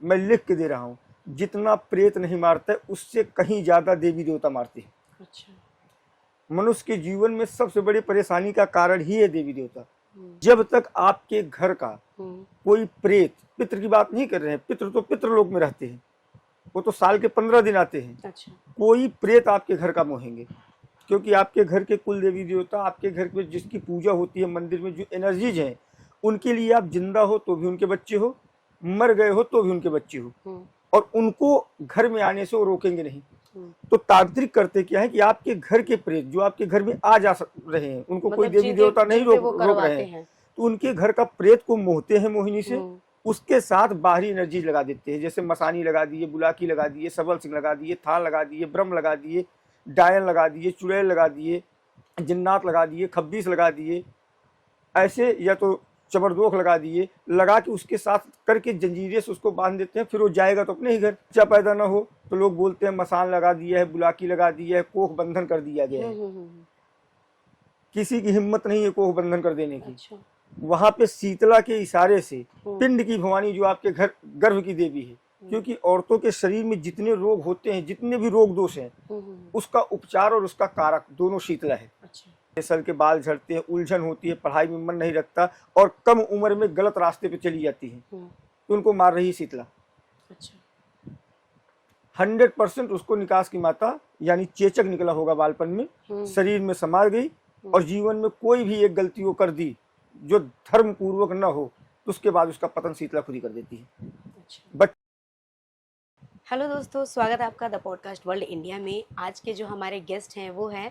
मैं लिख के दे रहा हूँ, जितना प्रेत नहीं मारता है उससे कहीं ज्यादा देवी देवता मारते हैं। अच्छा। मनुष्य के जीवन में सबसे बड़ी परेशानी का कारण ही है देवी देवता। जब तक आपके घर का कोई प्रेत, पितृ की बात नहीं कर रहे हैं, पितृ तो पितृलोक में रहते हैं, वो तो साल के 15 दिन आते हैं। अच्छा। कोई प्रेत आपके घर का मोहेंगे, क्योंकि आपके घर के कुल देवी देवता, आपके घर में जिसकी पूजा होती है, मंदिर में जो एनर्जीज हैं, उनके लिए आप जिंदा हो तो भी उनके बच्चे हो, मर गए हो तो भी उनके बच्चे हो, और उनको घर में आने से वो रोकेंगे नहीं। तो तांत्रिक करते क्या है कि आपके घर के प्रेत जो आपके घर में आ जा रहे हैं, उनको मतलब कोई देवी देवता नहीं रोक रहे हैं, तो उनके घर का प्रेत को मोहते हैं मोहिनी से, उसके साथ बाहरी एनर्जी लगा देते हैं। जैसे मसानी लगा दिए, बुलाकी लगा दिए, सबल सिंह लगा दिए, थान लगा दिए, ब्रह्म लगा दिए, डायन लगा दिए, चुड़ैल लगा दिए, जिन्नात लगा दिए, खब्बीस लगा दिए, ऐसे या तो चबरदोख लगा दिए, लगा के उसके साथ करके जंजीरे से उसको बांध देते हैं। फिर वो जाएगा तो अपने ही घर, बच्चा पैदा ना हो तो लोग बोलते हैं मसान लगा दिया है, बुलाकी लगा दिया है, कोख बंधन कर दिया गया है। किसी की हिम्मत नहीं है कोख बंधन कर देने की। अच्छा। वहां पे शीतला के इशारे से पिंड की भवानी जो आपके घर गर्भ की देवी है, क्योंकि औरतों के शरीर में जितने रोग होते हैं, जितने भी रोग दोष हैं, उसका उपचार और उसका कारक दोनों शीतला है। अच्छा। सर के बाल झड़ते हैं, उलझन होती है, पढ़ाई में मन नहीं रखता और कम उम्र में गलत रास्ते पे चली जाती है, तो उनको मार रही शीतला। अच्छा। 100% उसको निकास की माता यानी चेचक निकला होगा बालपन में, शरीर में समा गई और जीवन में कोई भी एक गलती वो कर दी जो धर्म पूर्वक न हो, तो उसके बाद उसका पतन शीतला खुद ही कर देती है। अच्छा। हेलो दोस्तों, स्वागत है आपका द पॉडकास्ट वर्ल्ड इंडिया में। आज के जो हमारे गेस्ट हैं वो हैं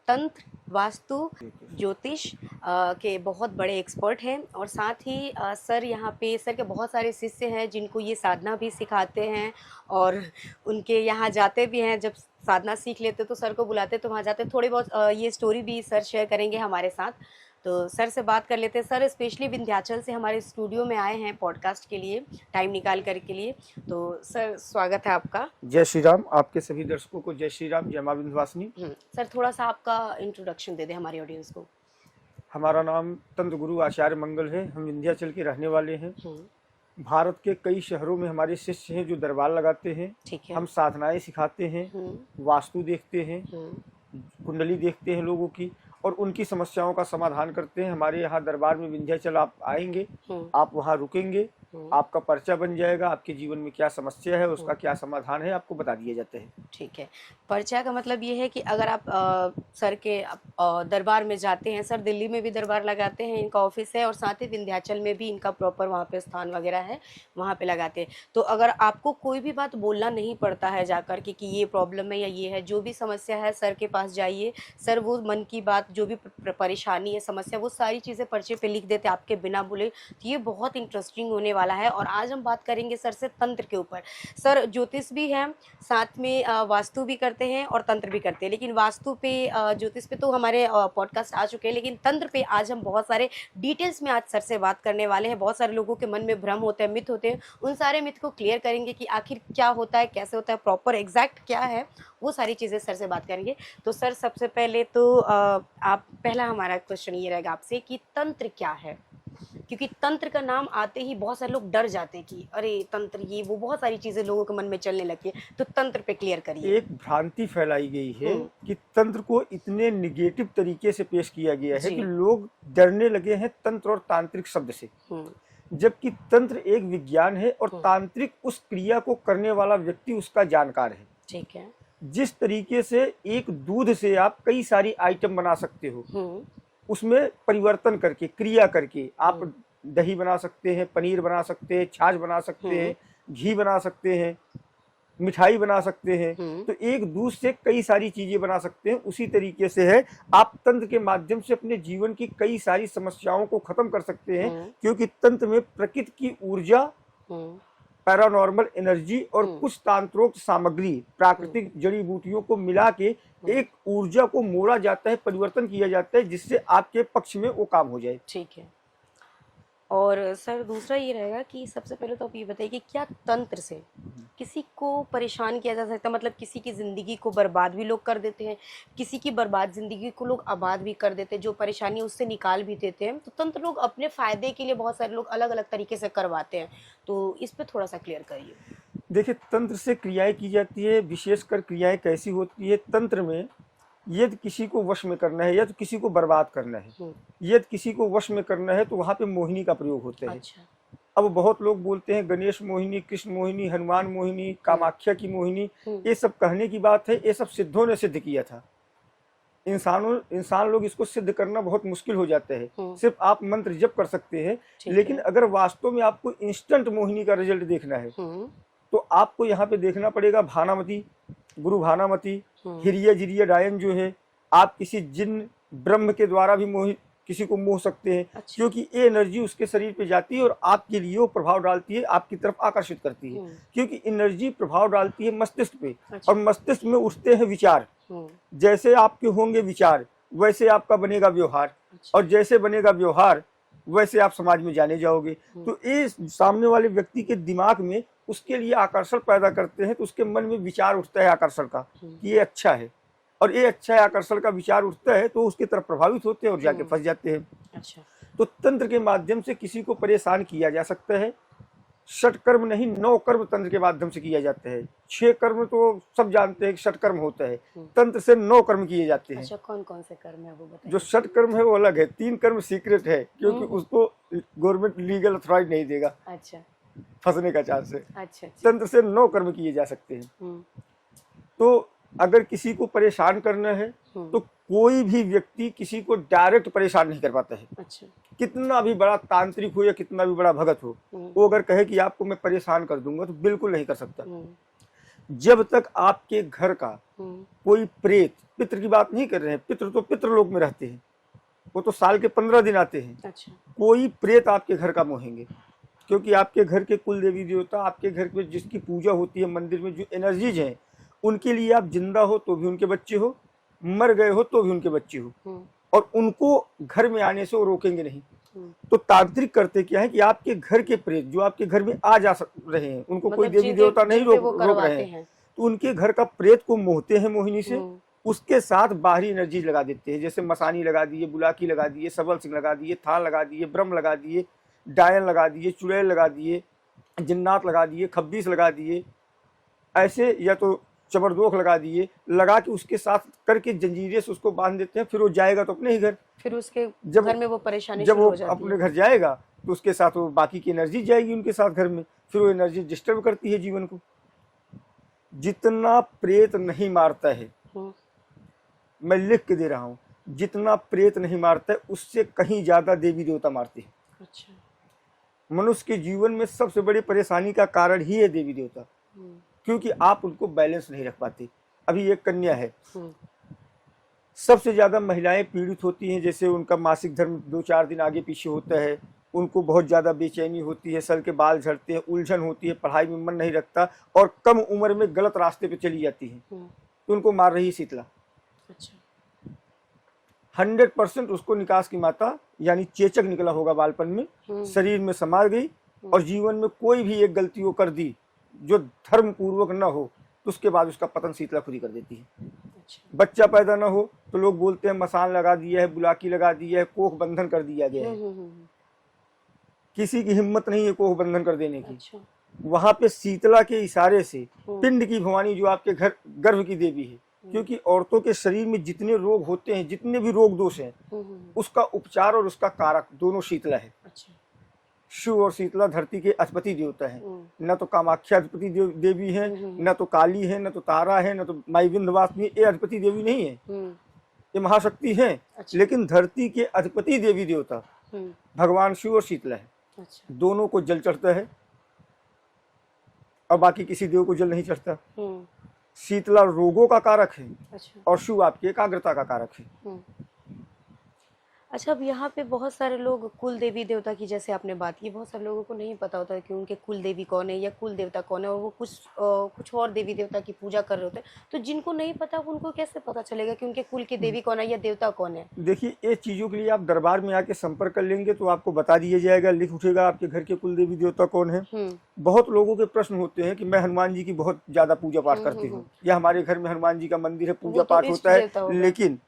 तंत्र, वास्तु, ज्योतिष के बहुत बड़े एक्सपर्ट हैं, और साथ ही सर यहाँ पे, सर के बहुत सारे शिष्य हैं जिनको ये साधना भी सिखाते हैं, और उनके यहाँ जाते भी हैं। जब साधना सीख लेते तो सर को बुलाते तो वहाँ जाते। थोड़ी बहुत ये स्टोरी भी सर शेयर करेंगे हमारे साथ, तो सर से बात कर लेते हैं। सर स्पेशली विंध्याचल से हमारे स्टूडियो में आए हैं पॉडकास्ट के लिए, टाइम निकाल कर के लिए। तो सर स्वागत है आपका। जय श्री राम। आपके सभी दर्शकों को जय श्री राम, जय मां विंध्यवासिनी। सर थोड़ा सा आपका इंट्रोडक्शन दे दें हमारी ऑडियंस को। हमारा नाम तंत्र गुरु आचार्य मंगल है। हम विंध्याचल के रहने वाले हैं। भारत के कई शहरों में हमारे शिष्य हैं जो दरबार लगाते हैं। ठीक है। हम साधनाएं सिखाते हैं, वास्तु देखते हैं, कुंडली देखते हैं लोगों की, और उनकी समस्याओं का समाधान करते हैं। हमारे यहाँ दरबार में विंध्याचल आप आएंगे, आप वहाँ रुकेंगे, आपका पर्चा बन जाएगा, आपके जीवन में क्या समस्या है, उसका क्या समाधान है, आपको बता दिए जाते हैं। ठीक है। पर्चा का मतलब ये है कि अगर आप सर के दरबार में जाते हैं, सर दिल्ली में भी दरबार लगाते हैं, इनका ऑफिस है, और साथ ही विंध्याचल में भी इनका प्रॉपर वहाँ पे स्थान वगैरह है, वहाँ पे लगाते हैं। तो अगर आपको कोई भी बात बोलना नहीं पड़ता है जाकर कि ये प्रॉब्लम है या ये है, जो भी समस्या है सर के पास जाइए, सर वो मन की बात, जो भी परेशानी है, समस्या, वो सारी चीज़ें पर्चे पे लिख देते आपके बिना बोले। तो ये बहुत इंटरेस्टिंग होने वाला है। और आज हम बात करेंगे सर से तंत्र के ऊपर। सर ज्योतिष भी हैं, साथ में वास्तु भी करते हैं और तंत्र भी करते हैं, लेकिन वास्तु पे, ज्योतिष पे तो हमारे पॉडकास्ट आ चुके हैं, लेकिन तंत्र पे आज हम बहुत सारे डिटेल्स में आज सर से बात करने वाले हैं। बहुत सारे लोगों के मन में भ्रम होते हैं, मिथ होते हैं, उन सारे मिथ को क्लियर करेंगे कि आखिर क्या होता है, कैसे होता है, प्रॉपर एग्जैक्ट क्या है, वो सारी चीज़ें सर से बात करेंगे। तो सर सबसे पहले तो आप, पहला हमारा क्वेश्चन ये रहेगा आपसे कि तंत्र क्या है, क्योंकि तंत्र का नाम आते ही बहुत सारे लोग डर जाते हैं कि अरे तंत्र, ये वो, बहुत सारी चीजें लोगों के मन में चलने लगती है। तो तंत्र पे क्लियर करिए। एक भ्रांति फैलाई गई है कि तंत्र को इतने निगेटिव तरीके से पेश किया गया है कि लोग डरने लगे हैं तंत्र और तांत्रिक शब्द से, जबकि तंत्र एक विज्ञान है और तांत्रिक उस क्रिया को करने वाला व्यक्ति उसका जानकार है। ठीक है। जिस तरीके से एक दूध से आप कई सारी आइटम बना सकते हो, उसमें परिवर्तन करके, क्रिया करके आप दही बना सकते हैं, पनीर बना सकते हैं, छाछ बना सकते हैं, घी बना सकते हैं, मिठाई बना सकते हैं, तो एक दूध से कई सारी चीजें बना सकते हैं। उसी तरीके से है, आप तंत्र के माध्यम से अपने जीवन की कई सारी समस्याओं को खत्म कर सकते हैं, क्योंकि तंत्र में प्रकृति की ऊर्जा, पैरानॉर्मल एनर्जी और कुछ तांत्रोक्त सामग्री, प्राकृतिक जड़ी बूटियों को मिला के एक ऊर्जा को मोड़ा जाता है, परिवर्तन किया जाता है, जिससे आपके पक्ष में वो काम हो जाए। ठीक है। और सर दूसरा ये रहेगा कि सबसे पहले तो आप ये बताइए कि क्या तंत्र से किसी को परेशान किया जा सकता है, मतलब किसी की ज़िंदगी को बर्बाद भी लोग कर देते हैं, किसी की बर्बाद ज़िंदगी को लोग आबाद भी कर देते हैं, जो परेशानी उससे निकाल भी देते हैं। तो तंत्र लोग अपने फ़ायदे के लिए बहुत सारे लोग अलग अलग तरीके से करवाते हैं, तो इस पर थोड़ा सा क्लियर करिए। देखिए, तंत्र से क्रियाएं की जाती है, विशेषकर क्रियाएं कैसी होती है तंत्र में, यदि किसी को वश में करना है या तो किसी को बर्बाद करना है, यदि किसी को वश में करना है तो वहाँ पे मोहिनी का प्रयोग होता है। अच्छा। अब बहुत लोग बोलते हैं गणेश मोहिनी, कृष्ण मोहिनी, हनुमान मोहिनी, कामाख्या की मोहिनी, ये सब कहने की बात है, ये सब सिद्धों ने सिद्ध किया था। इंसान लोग इसको सिद्ध करना बहुत मुश्किल हो जाता है। सिर्फ आप मंत्र जप कर सकते हैं, लेकिन अगर वास्तव में आपको इंस्टेंट मोहिनी का रिजल्ट देखना है तो आपको यहाँ पे देखना पड़ेगा भानामती, गुरु भानामती, हिरिया जिरिया डायन जो है, आप किसी जिन ब्रह्म के द्वारा भी किसी को मोह सकते हैं। अच्छा। क्योंकि ये एनर्जी उसके शरीर पे जाती है और आपके लिए वो प्रभाव डालती है, आपकी तरफ आकर्षित करती है, क्योंकि एनर्जी प्रभाव डालती है मस्तिष्क पे। अच्छा। और मस्तिष्क में उठते हैं विचार, जैसे आपके होंगे विचार वैसे आपका बनेगा व्यवहार। अच्छा। और जैसे बनेगा व्यवहार वैसे आप समाज में जाने जाओगे। तो ये सामने वाले व्यक्ति के दिमाग में उसके लिए आकर्षण पैदा करते हैं, तो उसके मन में विचार उठता है आकर्षण का कि ये अच्छा है, और ये अच्छा है आकर्षण का विचार उठता है तो उसकी तरफ प्रभावित होते हैं और जाके फंस जाते हैं। अच्छा। तो तंत्र के माध्यम से किसी को परेशान किया जा सकता है। 6 कर्म नहीं, 9 कर्म तंत्र के माध्यम से किया जाता है। 6 कर्म तो सब जानते हैं कि 6 कर्म होता है, तंत्र से 9 कर्म किए जाते हैं। अच्छा, कौन कौन से कर्म है वो बताइए। जो 6 कर्म है वो अलग है, 3 कर्म सीक्रेट है, क्योंकि उसको गवर्नमेंट लीगल अथॉरिटी नहीं देगा। अच्छा। फंसने का चांस है। अच्छा। तंत्र से 9 कर्म किए जा सकते हैं। तो अगर किसी को परेशान करना है तो कोई भी व्यक्ति किसी को डायरेक्ट परेशान नहीं कर पाता है। अच्छा। कितना भी बड़ा तांत्रिक हो या कितना भी बड़ा भगत हो, वो अगर कहे कि आपको मैं परेशान कर दूंगा तो बिल्कुल नहीं कर सकता। जब तक आपके घर का कोई प्रेत, पितृ की बात नहीं कर रहे हैं, पितृ तो पितृलोक में रहते हैं, वो तो साल के 15 दिन आते हैं। अच्छा। कोई प्रेत आपके घर का मोहेंगे, क्योंकि आपके घर के कुल देवी देवता, आपके घर में जिसकी पूजा होती है, मंदिर में जो एनर्जीज हैं, उनके लिए आप जिंदा हो तो भी उनके बच्चे हो, मर गए हो तो भी उनके बच्चे हो, और उनको घर में आने से वो रोकेंगे नहीं। तो तांत्रिक करते क्या है कि आपके घर के प्रेत जो आपके घर में आ जा रहे हैं, उनको मतलब कोई देवी देवता नहीं रोक रहे हैं, तो उनके घर का प्रेत को मोहते हैं मोहिनी से, उसके साथ बाहरी एनर्जी लगा देते हैं। जैसे मसानी लगा दिए, बुलाकी लगा दिए, सबल सिंह लगा दिए, थान लगा दिए, ब्रह्म लगा दिए, डायन लगा दिए, चुड़ैल लगा दिए, जिन्नात लगा दिए, खब्बीस लगा दिए, ऐसे या तो चबरदोख लगा दिए, लगा के उसके साथ करके जंजीरें से उसको बांध देते हैं। फिर वो जाएगा तो अपने ही घर, फिर उसके घर में वो परेशानी जब वो अपने घर जाएगा तो उसके साथ वो बाकी की एनर्जी जाएगी उनके साथ घर में, फिर वो एनर्जी डिस्टर्ब करती है जीवन को। जितना प्रेत नहीं मारता है, मैं लिख के दे रहा हूँ, जितना प्रेत नहीं मारता है उससे कहीं ज्यादा देवी देवता मारते हैं। अच्छा। मनुष्य के जीवन में सबसे बड़ी परेशानी का कारण ही है देवी देवता, क्योंकि आप उनको बैलेंस नहीं रख पाते। अभी एक कन्या है, सबसे ज्यादा महिलाएं पीड़ित होती हैं, जैसे उनका मासिक धर्म 2-4 दिन आगे पीछे होता है, उनको बहुत ज्यादा बेचैनी होती है, सर के बाल झड़ते हैं, उलझन होती है, पढ़ाई में मन नहीं रखता और कम उम्र में गलत रास्ते पे चली जाती है, तो उनको मार रही शीतला। अच्छा। 100% उसको निकास की माता यानी चेचक निकला होगा बालपन में, शरीर में समा गई, और जीवन में कोई भी एक गलती वो कर दी जो धर्म पूर्वक न हो तो उसके बाद उसका पतन शीतला खुद ही कर देती है। अच्छा। बच्चा पैदा न हो तो लोग बोलते हैं मसान लगा दिया है, बुलाकी लगा दी है, कोख बंधन कर दिया गया है। किसी की हिम्मत नहीं है कोख बंधन कर देने की। अच्छा। वहां पे शीतला के इशारे से पिंड की भवानी जो आपके घर गर्भ की देवी है, क्योंकि औरतों के शरीर में जितने रोग होते हैं, जितने भी रोग दोष हैं, उसका उपचार और उसका कारक दोनों शीतला है। अच्छा। शिव और शीतला धरती के अधिपति देवता है, न तो कामाख्या अधिपति देवी है, न तो काली है, न तो तारा है, न तो माई विंध्यवासिनी, ये अधिपति देवी नहीं है, ये महाशक्ति है। अच्छा। लेकिन धरती के अधिपति देवी देवता भगवान शिव और शीतला है। अच्छा। दोनों को जल चढ़ता है और बाकी किसी देव को जल नहीं चढ़ता। शीतला रोगों का कारक है। अच्छा। और शिव आपकी एकाग्रता का कारक है। अच्छा, अब यहाँ पे बहुत सारे लोग कुल देवी देवता की, जैसे आपने बात की, बहुत सारे लोगों को नहीं पता होता है कि उनके कुल देवी कौन है या कुल देवता कौन है, और वो कुछ और देवी देवता की पूजा कर रहे होते हैं। तो जिनको नहीं पता उनको कैसे पता चलेगा कि उनके कुल की देवी कौन है या देवता कौन है? देखिए, ये चीज़ों के लिए आप दरबार में आके संपर्क कर लेंगे तो आपको बता दिया जाएगा, लिख उठेगा आपके घर के कुल देवी देवता कौन है। बहुत लोगों के प्रश्न होते हैं कि मैं हनुमान जी की बहुत ज़्यादा पूजा पाठ करती हूँ, या हमारे घर में हनुमान जी का मंदिर है, पूजा पाठ होता है, लेकिन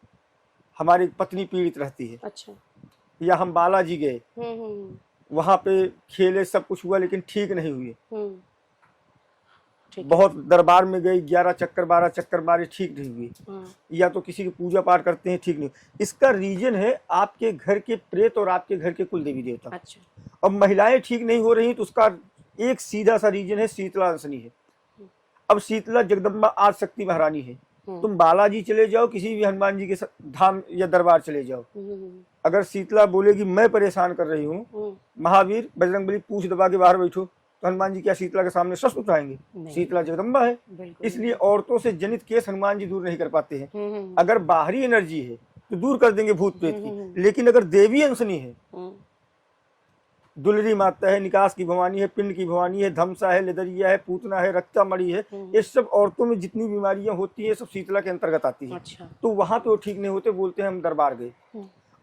हमारी पत्नी पीड़ित रहती है। अच्छा। या हम बालाजी गए, वहाँ पे खेले, सब कुछ हुआ, लेकिन ठीक नहीं हुए। बहुत दरबार में गए, 11 चक्कर 12 चक्कर मारे, ठीक नहीं हुए। या तो किसी की पूजा पाठ करते हैं, ठीक नहीं। इसका रीजन है आपके घर के प्रेत और आपके घर के कुल देवी देवता। अच्छा। अब महिलाएं ठीक नहीं हो रही तो उसका एक सीधा सा रीजन है, शीतला अंशनी है। अब शीतला जगदम्बा आज शक्ति महारानी है। तुम बालाजी चले जाओ, किसी भी हनुमान जी के धाम या दरबार चले जाओ, अगर शीतला बोलेगी मैं परेशान कर रही हूँ, महावीर बजरंगबली पूछ दबा के बाहर बैठो, तो हनुमान जी क्या शीतला के सामने शस्त्र उठाएंगे? शीतला जगदम्बा है। इसलिए औरतों से जनित केस हनुमान जी दूर नहीं कर पाते हैं। अगर बाहरी एनर्जी है तो दूर कर देंगे भूत प्रेत की, लेकिन अगर देवी अंशनी है, दुलरी माता है, निकास की भवानी है, पिंड की भवानी है, धमसा है, लेदरिया है, पूतना है, रक्तामणि है, ये सब औरतों में जितनी बीमारियां होती है सब शीतला के अंतर्गत आती है। अच्छा। तो वहां पे वो ठीक नहीं होते, बोलते हैं हम दरबार गए।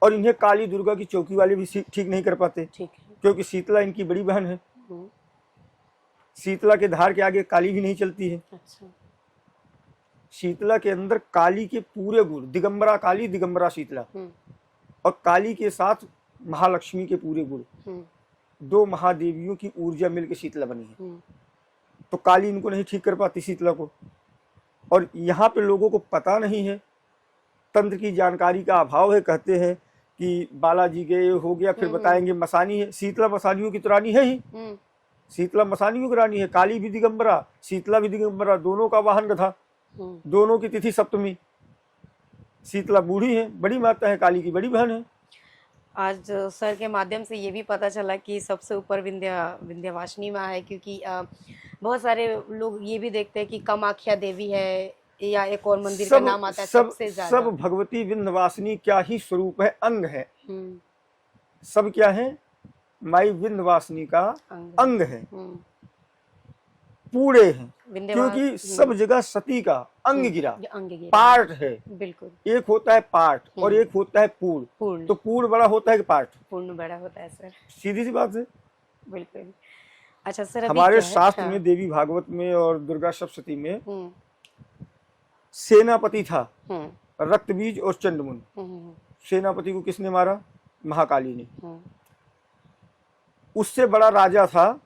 और इन्हें काली दुर्गा की चौकी वाले भी ठीक नहीं कर पाते, क्योंकि शीतला इनकी बड़ी बहन है। शीतला के धार के आगे काली भी नहीं चलती है। अच्छा। शीतला के अंदर काली के पूरे गुण, दिगंबरा काली, दिगंबरा शीतला, और काली के साथ महालक्ष्मी के पूरे गुण, दो महादेवियों की ऊर्जा मिलकर शीतला बनी है। तो काली इनको नहीं ठीक कर पाती शीतला को। और यहाँ पे लोगों को पता नहीं है, तंत्र की जानकारी का अभाव है। कहते हैं कि बालाजी गए, हो गया, फिर बताएंगे मसानी है। शीतला मसानियों की तो रानी है ही, शीतला मसानियों की रानी है। काली भी दिगंबरा, शीतला भी दिगंबरा, दोनों का वाहन गधा, दोनों की तिथि सप्तमी। शीतला बूढ़ी है, बड़ी माता है, काली की बड़ी बहन है। आज सर के माध्यम से ये भी पता चला कि सबसे ऊपर विंध्यवासिनी माँ है, क्योंकि बहुत सारे लोग ये भी देखते हैं कि कामाख्या देवी है या एक और मंदिर का नाम आता है सबसे ज्यादा। सब भगवती विंध्यवासिनी क्या ही स्वरूप है, अंग है। सब क्या है? माई विंध्यवासिनी का अंग है, पूरे हैं, क्योंकि सब जगह सती का अंग गिरा, पार्ट है। बिल्कुल। एक होता है पार्ट और एक होता है पूर्ण। तो पूर्ण बड़ा होता है कि पार्ट? पूर्ण बड़ा होता है सर, सीधी सी बात है। बिल्कुल। अच्छा सर, हमारे शास्त्र में देवी भागवत में और दुर्गा सप्तशती में सेनापति था, रक्तबीज और चंडमुन। सेनापति को किसने मारा? महाकाली ने। उससे बड़ा राजा था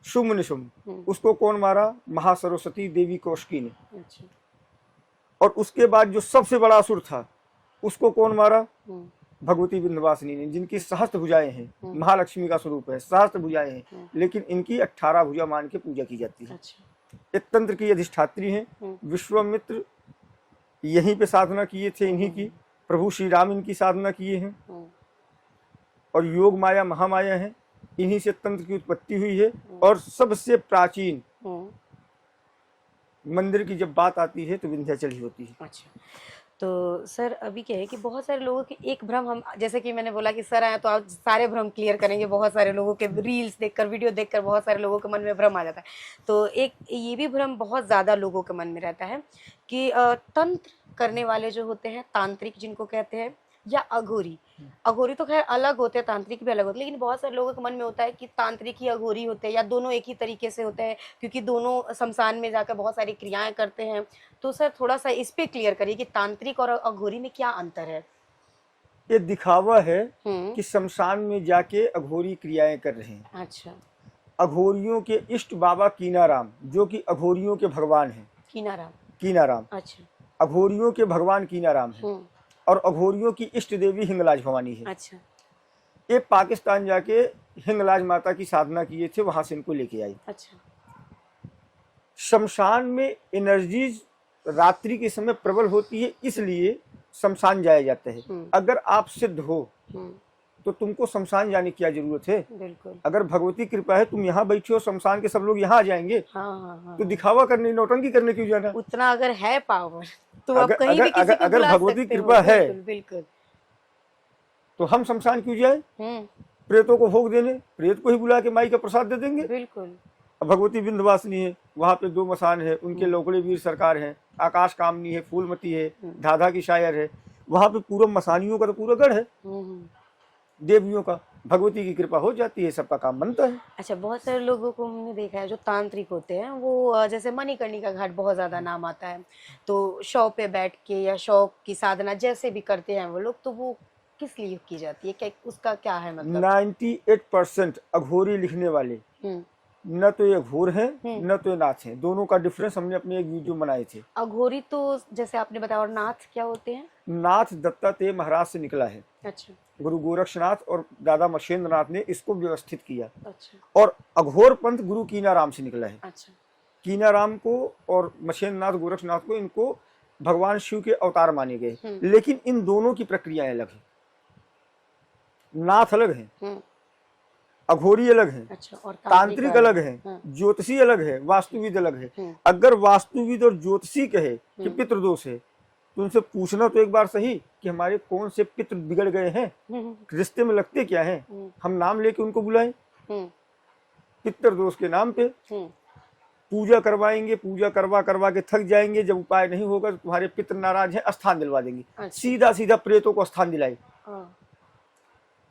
शुम्भ निशुम्भ, उसको कौन मारा? महासरस्वती देवी कौशिकी ने। अच्छा। और उसके बाद जो सबसे बड़ा असुर था उसको कौन मारा? भगवती विंध्यवासिनी ने, जिनकी सहस्त्र भुजाएं हैं, महालक्ष्मी का स्वरूप है, सहस्त्र भुजाएं हैं, लेकिन इनकी 18 भुजा मान के पूजा की जाती है। अच्छा। एक तंत्र की अधिष्ठात्री हैं, विश्वामित्र यहीं पे साधना किए थे इन्हीं की, प्रभु श्री राम इनकी साधना किए हैं, और योग माया महामाया है, इन्हीं से तंत्र की उत्पत्ति हुई है। और सबसे प्राचीन मंदिर की जब बात आती है तो विंध्याचल ही होती है। अच्छा। तो सर अभी क्या है कि बहुत सारे लोगों के एक भ्रम, हम जैसे कि मैंने बोला कि सर आए तो आप सारे भ्रम क्लियर करेंगे। बहुत सारे लोगों के रील्स देखकर, वीडियो देखकर बहुत सारे लोगों के मन में भ्रम आ जाता है। तो एक ये भी भ्रम बहुत ज़्यादा लोगों के मन में रहता है कि तंत्र करने वाले जो होते हैं, तांत्रिक जिनको कहते हैं, या अघोरी। अघोरी तो खैर अलग होते हैं, तांत्रिक भी अलग होते हैं, लेकिन बहुत सारे लोगों के मन में होता है कि तांत्रिक ही अघोरी होते हैं, या दोनों एक ही तरीके से होते हैं, क्योंकि दोनों शमशान में जाकर बहुत सारी क्रियाएं करते हैं। तो सर थोड़ा सा इस पे क्लियर करिए कि तांत्रिक और अघोरी में क्या अंतर है? ये दिखावा है कि शमशान में जाके अघोरी क्रियाएं कर रहे हैं। अच्छा। अघोरियों के इष्ट बाबा कीनाराम, जो कि अघोरियों के भगवान हैं। कीनाराम। अच्छा। अघोरियों के भगवान कीनाराम है, और अघोरियों की इष्ट देवी हिंगलाज भवानी है। अच्छा। ये पाकिस्तान जाके हिंगलाज माता की साधना किए थे, वहां से इनको लेके आई। अच्छा। शमशान में एनर्जीज रात्रि के समय प्रबल होती है, इसलिए शमशान जाया जाता है। अगर आप सिद्ध हो तो तुमको शमशान जाने की क्या जरूरत है? बिल्कुल। अगर भगवती कृपा है, तुम यहाँ बैठे हो, शमशान के सब लोग यहाँ आ जाएंगे। हाँ। तो दिखावा करने, नौटंकी करने क्यों जाना? उतना अगर है पावर तो आप कहीं भी किसी को अगर भगवती कृपा है, बिल्कुल। तो हम शमशान क्यों जाए प्रेतों को भोग देने? प्रेत को ही बुला के माई का प्रसाद दे देंगे। बिल्कुल। अब भगवती विंध्यवासिनी है, वहाँ पे 2 मसान है, उनके लोकड़े वीर सरकार है, आकाश कामनी है, फूलमती है, धाधा की शायर है, वहाँ पे पूरा मसानियों का तो पूरा गढ़ है, देवियों का। भगवती की कृपा हो जाती है, सबका काम बनता है। अच्छा, बहुत सारे लोगों को हमने देखा है जो तांत्रिक होते हैं, वो जैसे मणिकर्णिका घाट बहुत ज्यादा नाम आता है, तो शव पे बैठ के या शव की साधना जैसे भी करते हैं वो लोग, तो वो किस लिए की जाती है, क्या उसका क्या है मतलब? 98% अघोरी लिखने वाले न तो ये घोर है न तो ये नाथ है। दोनों का डिफरेंस हमने अपने एक वीडियो बनाए थे। अघोरी तो जैसे आपने बताया, और नाथ क्या होते हैं? नाथ दत्तात्रेय महाराज से निकला है। अच्छा। गुरु गोरक्षनाथ और दादा मशेंद्र नाथ ने इसको व्यवस्थित किया। अच्छा। और अघोर पंथ गुरु कीनाराम से निकला है। अच्छा। कीनाराम को और मशेंद्र नाथ गोरक्षनाथ को, इनको भगवान शिव के अवतार माने गए, लेकिन इन दोनों की प्रक्रियाएं अलग है। नाथ अलग है, अघोरी अलग है, अच्छा, और तांत्रिक अलग है, ज्योतिषी अलग है, वास्तुविद अलग है। अगर वास्तुविद और ज्योतिषी कहे कि पितृदोष है, तो उनसे पूछना तो एक बार सही कि हमारे कौन से पितृ बिगड़ गए हैं, रिश्ते में लगते क्या हैं, हम नाम लेके उनको बुलाएं। पितृदोष के नाम पे पूजा करवाएंगे, पूजा करवा के थक जाएंगे, जब उपाय नहीं होगा तो तुम्हारे पितृ नाराज हैं, स्थान दिलवा देंगे। अच्छा। सीधा सीधा प्रेतों को स्थान दिलाए,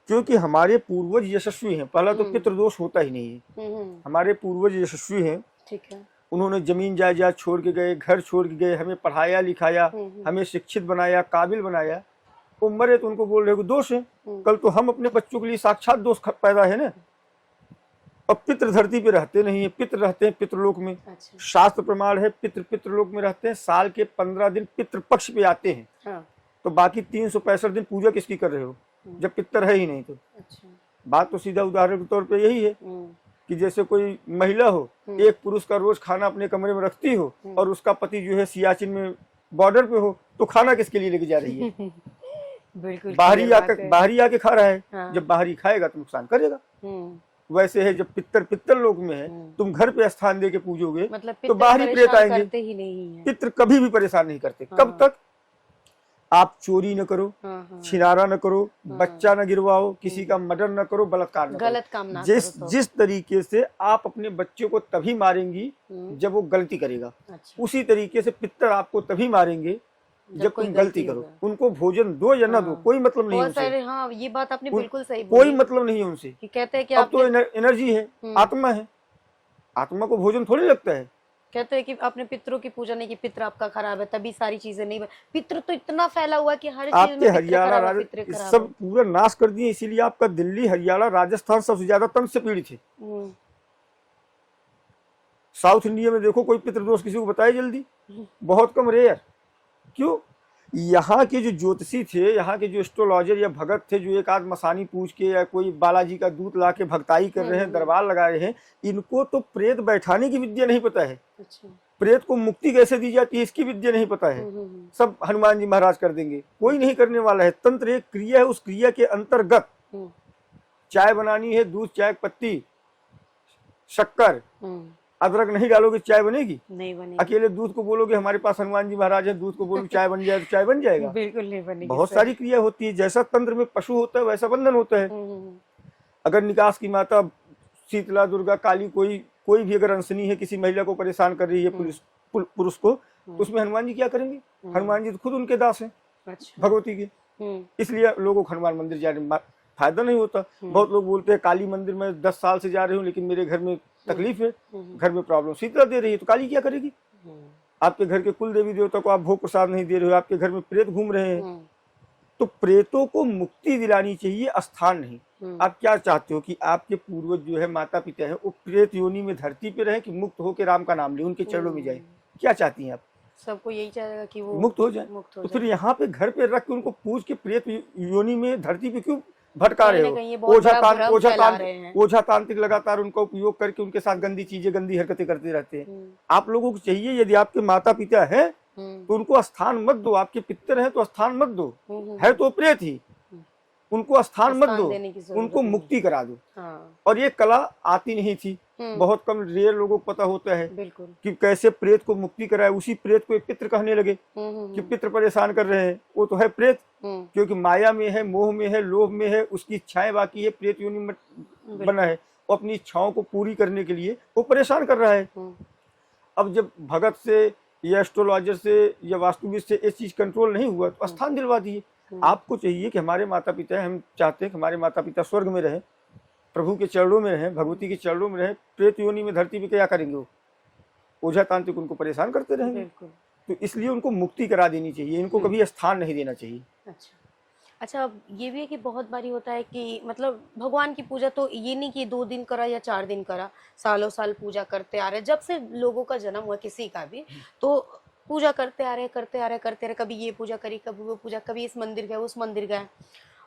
क्योंकि हमारे पूर्वज यशस्वी हैं। पहला तो पितृदोष होता ही नहीं है, हमारे पूर्वज यशस्वी हैं। ठीक है। उन्होंने जमीन जायदाद छोड़ के गए, घर छोड़ के गए, हमें पढ़ाया लिखाया, हमें शिक्षित बनाया, काबिल बनाया। वो मरे तो उनको बोल रहे हो दोष है, कल तो हम अपने बच्चों के लिए साक्षात दोष पैदा है ना। अब पितृ धरती पे रहते नहीं है, पितृ रहते हैं पितृलोक में। अच्छा। शास्त्र प्रमाण है, पितृलोक में रहते हैं। साल के 15 दिन पितृपक्ष पे आते हैं। हाँ। तो बाकी 365 दिन पूजा किसकी कर रहे हो जब पितर है ही नहीं तो? अच्छा। बात तो सीधा उदाहरण के तौर पे यही है कि जैसे कोई महिला हो, एक पुरुष का रोज खाना अपने कमरे में रखती हो, और उसका पति जो है सियाचिन में बॉर्डर पे हो, तो खाना किसके लिए लेके जा रही है? बिल्कुल बाहरी आके खा रहा है। हाँ। जब बाहरी खाएगा तो नुकसान करेगा। वैसे है, जब पितर लोक में है, तुम घर पे स्थान दे के पूजोगे, मतलब तो बाहरी प्रेत आएंगे। पितर कभी भी परेशान नहीं करते। हाँ। कब तक? आप चोरी न करो, छिनारा न करो, बच्चा न गिरवाओ, किसी का मर्डर न करो, बलात्कार न करो, गलत काम ना करो। जिस तरीके से आप अपने बच्चे को तभी मारेंगी जब वो गलती करेगा। अच्छा। उसी तरीके से पितर आपको तभी मारेंगे जब तुम गलती करो। उनको भोजन दो या न दो, कोई मतलब नहीं उनसे। हाँ, ये बात आपने बिल्कुल सही बोली। कोई मतलब नहीं है उनसे। कहते हैं कि अब तो एनर्जी है, आत्मा है, आत्मा को भोजन थोड़ी लगता है। कहते हैं कि आपने पितरों की पूजा नहीं की, पितर आपका खराब है, तभी सारी चीजें नहीं। पितर तो इतना फैला हुआ कि हर चीज में हरियाणा सब पूरा नाश कर दिए। इसीलिए आपका दिल्ली, हरियाणा, राजस्थान सबसे ज्यादा तंत्र से पीड़ित है। साउथ इंडिया में देखो, कोई पितृदोष किसी को बताए जल्दी? बहुत कम, रेयर। क्यों? यहाँ के जो ज्योतिषी थे, यहाँ के जो एस्ट्रोलॉजर या भगत थे, जो एक आध मसानी पूछ के या कोई बालाजी का दूध ला के भक्ताई कर रहे हैं, दरबार लगा रहे हैं, इनको तो प्रेत बैठाने की विद्या नहीं पता है। अच्छा। प्रेत को मुक्ति कैसे दी जाती है इसकी विद्या नहीं पता है। सब हनुमान जी महाराज कर देंगे, कोई नहीं करने वाला है। तंत्र एक क्रिया है, उस क्रिया के अंतर्गत चाय बनानी है, दूध, चाय पत्ती, शक्कर, अदरक नहीं डालोगे चाय बनेगी? नहीं बनेगी। अकेले दूध को बोलोगे हमारे पास हनुमान जी महाराज है, दूध को बोलोगे चाय बन जाए तो चाय बन जाएगा? बिल्कुल नहीं बनेगी। बहुत सारी क्रिया होती है। जैसा तंत्र में पशु होता है वैसा बंधन होता है। अगर निकास की माता शीतला, दुर्गा, काली, कोई भी अगर अंशनी है, किसी महिला को परेशान कर रही है, पुरुष को, तो उसमें हनुमान जी क्या करेंगे? हनुमान जी तो खुद उनके दास है, भगवती के। इसलिए लोगों को हनुमान मंदिर जाने में फायदा नहीं होता। बहुत लोग बोलते हैं काली मंदिर में 10 साल से जा रहे हूँ, लेकिन मेरे घर में तकलीफ है, घर में प्रॉब्लम। शीतला दे रही है तो काली क्या करेगी? आपके घर के कुल देवी देवता को आप भोग प्रसाद नहीं दे रहे हो, आपके घर में प्रेत घूम रहे हैं। तो प्रेतों को मुक्ति दिलानी चाहिए, स्थान नहीं। आप क्या चाहते हो कि आपके पूर्वज जो है, माता पिता है, वो प्रेत योनि में धरती पे रहे कि मुक्त होकर राम का नाम ले, उनके चरणों में जाए? क्या चाहती हैं आप? सबको यही चाहेगा कि वो मुक्त हो जाए। तो फिर यहाँ पे घर पे रख के उनको पूछ के प्रेत योनि में धरती पे क्यों भटका रहे हो? ओझा तांत्रिक लगातार उनका उपयोग करके उनके साथ गंदी चीजें, गंदी हरकतें करते रहते हैं। आप लोगों को चाहिए, यदि आपके माता पिता है तो उनको स्थान मत दो। आपके पितर हैं तो स्थान मत दो, है तो प्रेत ही। उनको स्थान मत दो, देने की जरूरत उनको नहीं। मुक्ति करा दो। हाँ, और ये कला आती नहीं थी, बहुत कम रेयर लोगों को पता होता है बिल्कुल। कि कैसे प्रेत को मुक्ति कराए। उसी प्रेत को एक पितृ कहने लगे हम्म, कि पितृ परेशान कर रहे हैं, वो तो है प्रेत, क्योंकि माया में है, मोह में है, लोभ में है, उसकी इच्छाएं बाकी है, प्रेत योनि में बना है, वो अपनी इच्छाओं को पूरी करने के लिए वो परेशान कर रहा है। अब जब भगत से या एस्ट्रोलॉजर से या वास्तुविद से ये चीज कंट्रोल नहीं हुआ तो स्थान दिलवा दिए। आपको चाहिए कि हमारे माता पिता है, हम चाहते हैं कि हमारे माता पिता स्वर्ग में रहे, प्रभु के चरणों में रहे, भगवती के चरणों में रहे, प्रेत योनि में धरती पे क्या करेंगे? वो ओझा तांत्रिक उनको परेशान करते रहेंगे। तो इसलिए उनको मुक्ति करा देनी चाहिए, इनको कभी स्थान नहीं देना चाहिए। अच्छा, ये भी है कि बहुत बारी होता है कि मतलब भगवान की पूजा तो ये नहीं कि 2 दिन करा या 4 दिन करा, सालों साल पूजा करते आ रहे, जब से लोगों का जन्म हुआ किसी का भी, तो पूजा करते आ रहे, कभी ये पूजा करी, कभी वो पूजा, कभी इस मंदिर गए, उस मंदिर गए,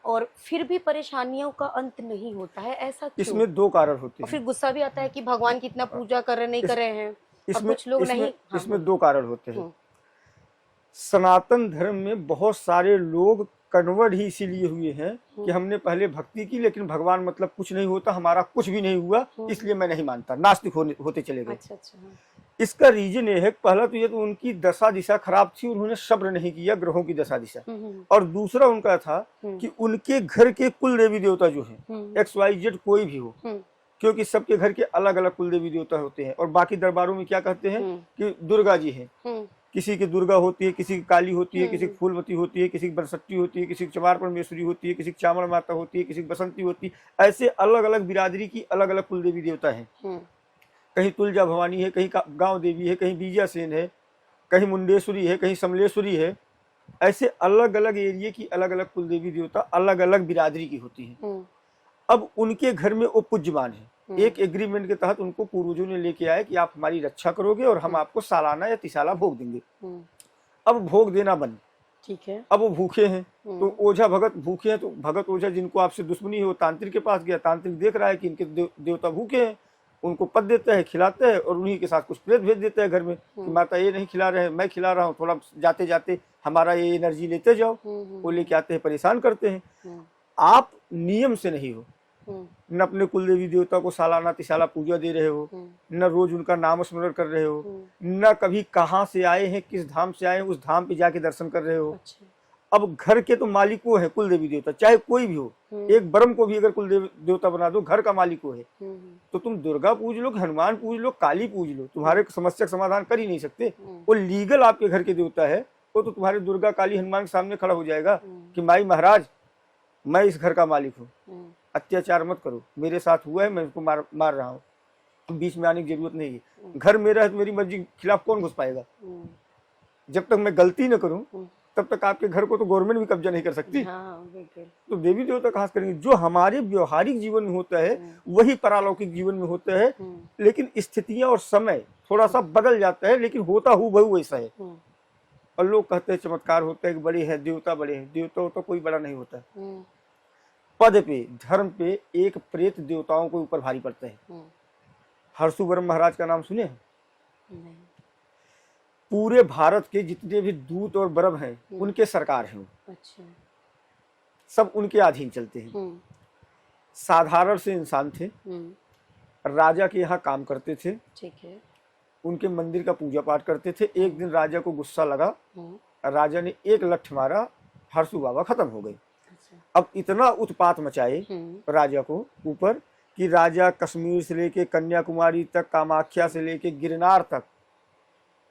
और फिर भी परेशानियों का अंत नहीं होता है। ऐसा क्यों? इसमें 2 कारण होते हैं। और फिर गुस्सा भी आता है कि भगवान की इतना पूजा कर रहे, नहीं कर रहे हैं। कुछ लोग नहीं। इसमें 2 कारण होते हैं। सनातन धर्म में बहुत सारे लोग कन्वर्ट ही इसीलिए हुए हैं कि हमने पहले भक्ति की, लेकिन भगवान मतलब कुछ नहीं होता, हमारा कुछ भी नहीं हुआ, इसलिए मैं नहीं मानता, नास्तिक होते चले गए। अच्छा। इसका रीजन ये है, पहला तो ये तो उनकी दशा दिशा खराब थी, उन्होंने सब्र नहीं किया ग्रहों की दशा दिशा, और दूसरा उनका था कि उनके घर के कुल देवी देवता जो हैं, XYZ कोई भी हो, क्योंकि सबके घर के अलग अलग कुल देवी देवता होते हैं, और बाकी दरबारों में क्या कहते हैं कि दुर्गा जी हैं, किसी की दुर्गा होती है, किसी की काली होती है, किसी की फूलवती होती है, किसी की बरसट्टी होती है, किसी की चमार परमेश्वरी होती है, किसी की चामल माता होती है, किसी की बसंती होती है। ऐसे अलग अलग बिरादरी की अलग अलग कुल देवी देवता हैं। कहीं तुलजा भवानी है, कहीं गांव देवी है, कहीं बीजा सेन है, कहीं मुंडेश्वरी है, कहीं समलेश्वरी है। ऐसे अलग अलग एरिया की अलग अलग कुल देवी देवता अलग अलग बिरादरी की होती है। अब उनके घर में वो पूज्यमान है, एक एग्रीमेंट के तहत उनको पूर्वजों ने लेके आए कि आप हमारी रक्षा करोगे और हम आपको सालाना या तिसाला भोग देंगे। अब भोग देना बंद, ठीक है। अब वो भूखे हैं, तो ओझा भगत भूखे हैं, तो भगत ओझा जिनको आपसे दुश्मनी है वो तांत्रिक के पास गया, तांत्रिक देख रहा है कि इनके देवता भूखे हैं, उनको पद देता है, खिलाता है, और उन्हीं के साथ कुछ प्रेत भेज देता है घर में कि माता ये नहीं खिला रहे हैं, मैं खिला रहा हूँ, थोड़ा जाते जाते हमारा ये एनर्जी लेते जाओ। वो लेके आते हैं, परेशान करते हैं। आप नियम से नहीं हो, न अपने कुल देवी देवता को सालाना तिसाला पूजा दे रहे हो, न रोज उनका नाम स्मरण कर रहे हो, न कभी कहाँ से आए हैं, किस धाम से आए हैं, उस धाम पे जाके दर्शन कर रहे हो। अच्छा। अब घर के तो मालिक वो है कुल देवी देवता, चाहे कोई भी हो, एक ब्रह्म को भी अगर कुल देवता बना दो, घर का मालिक वो है। तो तुम दुर्गा पूज लो, हनुमान पूज लो, काली पूज लो, तुम्हारे समस्या का समाधान कर ही नहीं सकते। वो लीगल आपके घर के देवता है, वो तो तुम्हारे दुर्गा काली हनुमान के सामने खड़ा हो जाएगा कि माई महाराज मैं इस घर का मालिक हूँ, अत्याचार मत करो, मेरे साथ हुआ है, मैं उसको मार रहा हूँ, बीच में आने की जरूरत नहीं है। घर मेरा है तो मेरी मर्जी के खिलाफ कौन घुस पाएगा? जब तक मैं गलती न करूं तब तक आपके घर को तो गवर्नमेंट भी कब्जा नहीं कर सकती। तो देवी देवता खास करेंगे, जो हमारे व्यवहारिक जीवन में होता है वही परालौकिक जीवन में होता है, लेकिन स्थितियां और समय थोड़ा सा बदल जाता है, लेकिन होता हूबहू वैसा है। और लोग कहते हैं चमत्कार होता है कि बड़े हैं देवता, बड़े हैं, देवता होता कोई बड़ा नहीं होता। पद पे, धर्म पे एक प्रेत देवताओं को ऊपर भारी पड़ता है। हर्षुवर्म महाराज का नाम सुने हैं? पूरे भारत के जितने भी दूत और ब्रह्म हैं उनके सरकार हैं। अच्छा। सब उनके अधीन चलते हैं। साधारण से इंसान थे, राजा के यहाँ काम करते थे, ठीक है, उनके मंदिर का पूजा पाठ करते थे। एक दिन राजा को गुस्सा लगा, राजा ने एक लठ मारा, हर्षु बाबा खत्म हो गए। अब इतना उत्पात मचाए राजा को ऊपर कि राजा कश्मीर से लेके कन्याकुमारी तक, कामाख्या से लेके गिरनार तक,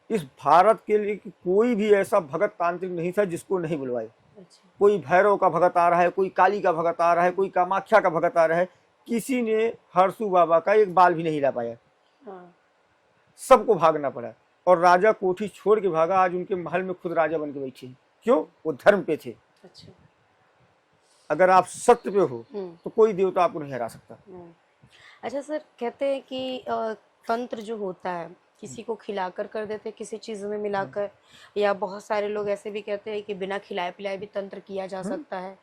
इस भारत के लिए कोई भी ऐसा भगत तांत्रिक नहीं था जिसको नहीं बुलवाए। अच्छा। कोई भैरव का भगत आ रहा है, कोई काली का भगत आ रहा है, कोई कामाख्या का भगत आ रहा है, किसी ने हर्षु बाबा का एक बाल भी नहीं ला पाया। हाँ। सबको भागना पड़ा, और राजा कोठी छोड़ के भागा। आज उनके महल में खुद राजा बन के बैठे हैं। क्यों? वो धर्म पे थे। अच्छा। अगर आप सत्य पे हो तो कोई देवता आपको नहीं हरा सकता। अच्छा सर, कहते हैं कि तंत्र जो होता है किसी को खिलाकर कर देते, किसी चीज में मिलाकर, या बहुत सारे लोग ऐसे भी कहते हैं कि बिना खिलाए पिलाए भी तंत्र किया जा सकता है,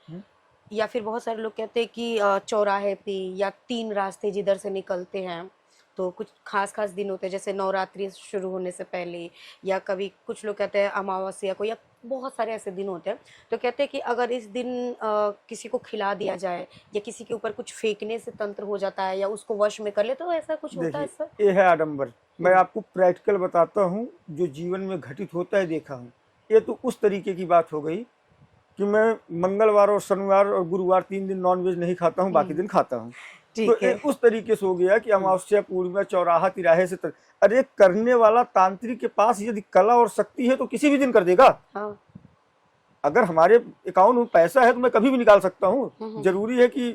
या फिर बहुत सारे लोग कहते हैं कि चौराहे पे या 3 रास्ते जिधर से निकलते हैं, तो कुछ खास दिन होते हैं, जैसे नवरात्रि शुरू होने से पहले, या कभी कुछ लोग कहते हैं अमावस्या को, या बहुत सारे ऐसे दिन होते हैं, तो कहते हैं कि अगर इस दिन किसी को खिला दिया जाए या किसी के ऊपर कुछ फेंकने से तंत्र हो जाता है या उसको वश में कर ले, तो ऐसा कुछ होता है देखिए सर? ये है आडंबर। मैं आपको प्रैक्टिकल बताता हूँ, जो जीवन में घटित होता है देखा हूँ। ये तो उस तरीके की बात हो गई कि मैं मंगलवार और शनिवार और गुरुवार 3 दिन नॉनवेज नहीं खाता हूँ, बाकी दिन खाता हूँ। तो ठीक है। उस तरीके से हो गया कि अमावस्या पूर्णिमा चौराहा तिराहे से अरे करने वाला तांत्रिक के पास यदि कला और शक्ति है तो किसी भी दिन कर देगा। हाँ। अगर हमारे अकाउंट में पैसा है तो मैं कभी भी निकाल सकता हूँ, जरूरी है कि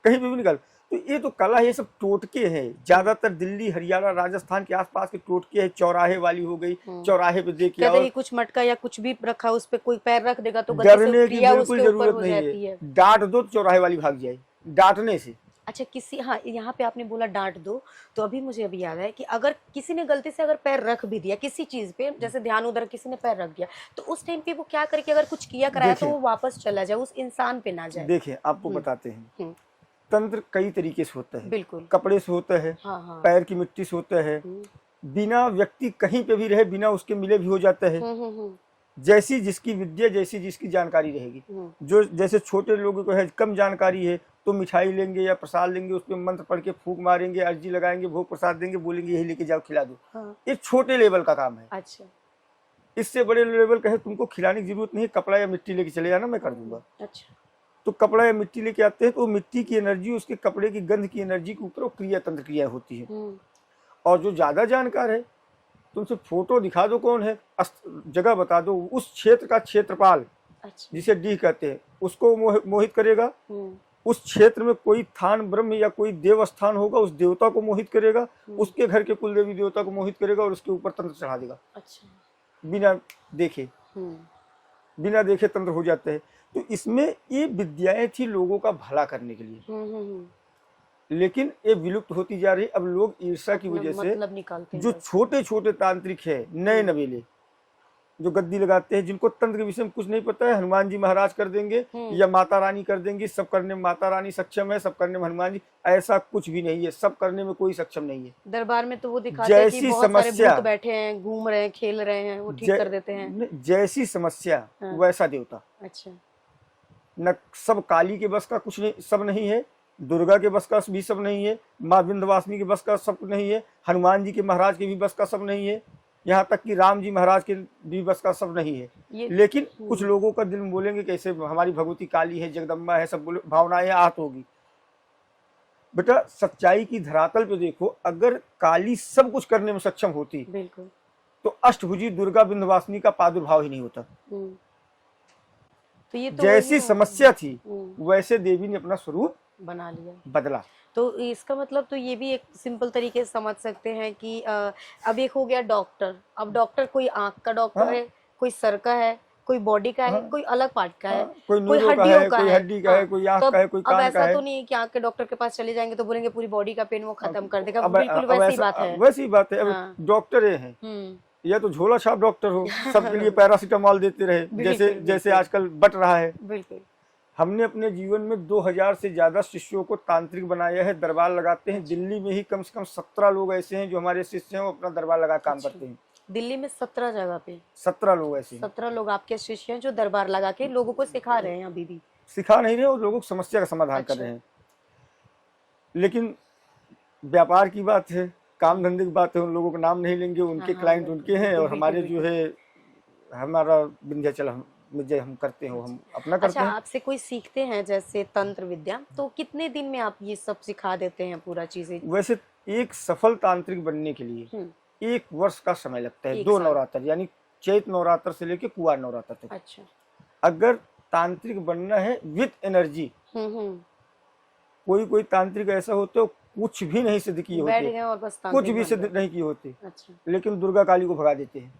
कहीं भी निकाल। तो ये तो कला, ये सब टोटके हैं, ज्यादातर दिल्ली हरियाणा राजस्थान के आसपास के टोटके हैं। चौराहे वाली हो गई, चौराहे पे देखिए कहते हैं कुछ मटका या कुछ भी रखा उस पे कोई पैर रख देगा तो गलती से डरने की क्रिया बिल्कुल उसके ऊपर जरूरत हो नहीं जाती है। है। डांट दो तो चौराहे वाली भाग जाए, डांटने से। अच्छा, किसी, हाँ, यहाँ पे आपने बोला डांट दो, तो अभी मुझे अभी याद है कि अगर किसी ने गलती से अगर पैर रख भी दिया किसी चीज पे, जैसे ध्यान उधर किसी ने पैर रख दिया, तो उस टाइम पे वो क्या करे कि अगर कुछ किया कराया तो वो वापस चला जाए, उस इंसान पे ना जाए। देखिए आपको बताते हैं, तंत्र कई तरीके से होता है। बिल्कुल। कपड़े से होता है, हाँ। पैर की मिट्टी से होता है, बिना व्यक्ति कहीं पे भी रहे बिना उसके मिले भी हो जाता है। जैसी जिसकी विद्या, जैसी जिसकी जानकारी रहेगी। जो जैसे छोटे लोगों को है कम जानकारी है तो मिठाई लेंगे या प्रसाद लेंगे, उस पर मंत्र पढ़ के फूंक मारेंगे, अर्जी लगाएंगे, भोग प्रसाद देंगे, बोलेंगे यही लेके जाओ खिला दो। ये छोटे लेवल का काम है। अच्छा। इससे बड़े लेवल का है तुमको खिलाने की जरूरत नहीं, कपड़ा या मिट्टी लेके चले जाना, मैं कर दूंगा। अच्छा। तो कपड़ा या मिट्टी लेके आते हैं तो मिट्टी की एनर्जी, उसके कपड़े की गंध की एनर्जी के ऊपर क्रिया तंत्र क्रिया होती है। और जो ज्यादा जानकार है तुमसे फोटो दिखा दो कौन है, जगह बता दो, उस क्षेत्र का क्षेत्रपाल, जिसे डी कहते हैं, उसको मोहित करेगा। उस क्षेत्र में कोई थान ब्रह्म या कोई देव स्थान होगा, उस देवता को मोहित करेगा, उसके घर के कुल देवी देवता को मोहित करेगा और उसके ऊपर तंत्र चढ़ा देगा। अच्छा। बिना देखे, बिना देखे तंत्र हो जाते हैं। तो इसमें ये विद्याएं थी लोगों का भला करने के लिए, लेकिन ये विलुप्त होती जा रही। अब लोग ईर्ष्या की वजह से निकालते हैं। जो छोटे छोटे तांत्रिक है, नए नवेले जो गद्दी लगाते हैं, जिनको तंत्र के विषय में कुछ नहीं पता है, हनुमान जी महाराज कर देंगे या माता रानी कर देंगे, सब करने में माता रानी सक्षम है, सब करने में हनुमान जी, ऐसा कुछ भी नहीं है, सब करने में कोई सक्षम नहीं है। दरबार में तो वो दिखाते हैं कि बहुत सारे भूत बैठे हैं, घूम रहे हैं, खेल रहे हैं, वो ठीक कर देते हैं। जैसी समस्या वैसा देवता। अच्छा। न सब काली के बस का कुछ नहीं, सब नहीं है, दुर्गा के बस का भी सब नहीं है, माँ विंध्यवासिनी के बस का सब नहीं है, हनुमान जी के महाराज के भी बस का सब नहीं है, यहाँ तक कि राम जी महाराज के भी बस का सब नहीं है। लेकिन कुछ लोगों का दिल में बोलेंगे कैसे हमारी भगवती काली है, जगदम्बा है, सब बोले, भावनाएं आहत होगी। बेटा सच्चाई की धरातल पे देखो, अगर काली सब कुछ करने में सक्षम होती तो अष्टभुजी दुर्गा विंध्यवासिनी का प्रादुर्भाव ही नहीं होता। तो ये तो जैसी समस्या थी वैसे देवी ने अपना स्वरूप बना लिया, बदला। तो इसका मतलब तो ये भी एक सिंपल तरीके से समझ सकते हैं कि अब एक हो गया डॉक्टर, अब डॉक्टर कोई आंख का डॉक्टर है, कोई सर का है, कोई बॉडी का है, कोई अलग पार्ट का है, कोई हड्डियों का है, कोई हड्डी का है, कोई आंख का है, कोई कान का है। अब ऐसा तो नहीं है कि आंख के डॉक्टर के पास चले जाएंगे तो बोलेंगे पूरी बॉडी का पेन वो खत्म कर देगा, बिल्कुल वैसी बात है। वैसी बात है। अब डॉक्टर हैं या तो झोला छाप डॉक्टर हो, सबके लिए पैरासीटामोल देते रहे, जैसे आजकल बट रहा है। बिल्कुल। हमने अपने जीवन में 2000 से ज्यादा शिष्यों को तांत्रिक बनाया है, दरबार लगाते हैं। दिल्ली में ही कम से कम 17 लोग ऐसे हैं जो हमारे शिष्य हैं, वो अपना दरबार लगा काम करते हैं। दिल्ली में 17 जगह पे 17 लोग ऐसे, 17 लोग आपके शिष्य हैं जो दरबार लगा के लोगों को सिखा रहे हैं। अभी भी सिखा नहीं रहे और लोगों को समस्या का समाधान कर रहे हैं। लेकिन व्यापार की बात है, काम धंधे की बात है, उन लोगों का नाम नहीं लेंगे, उनके क्लाइंट उनके हैं और हमारे जो है हमारा विंध्याचल हम करते हैं, हम अपना करते हैं। आपसे कोई सीखते हैं जैसे तंत्र विद्या, तो कितने दिन में आप ये सब सिखा देते हैं पूरा चीजें? वैसे एक सफल तांत्रिक बनने के लिए 1 वर्ष का समय लगता है, 2 नवरात्र, यानी चैत नवरात्र से लेके कुआर नवरात्र तक। अच्छा। अगर तांत्रिक बनना है विद एनर्जी, कोई तांत्रिक ऐसा होता है कुछ भी नहीं सिद्ध किए होते, और बस कुछ भी सिद्ध नहीं किए होते। अच्छा। लेकिन दुर्गा काली को भगा देते हैं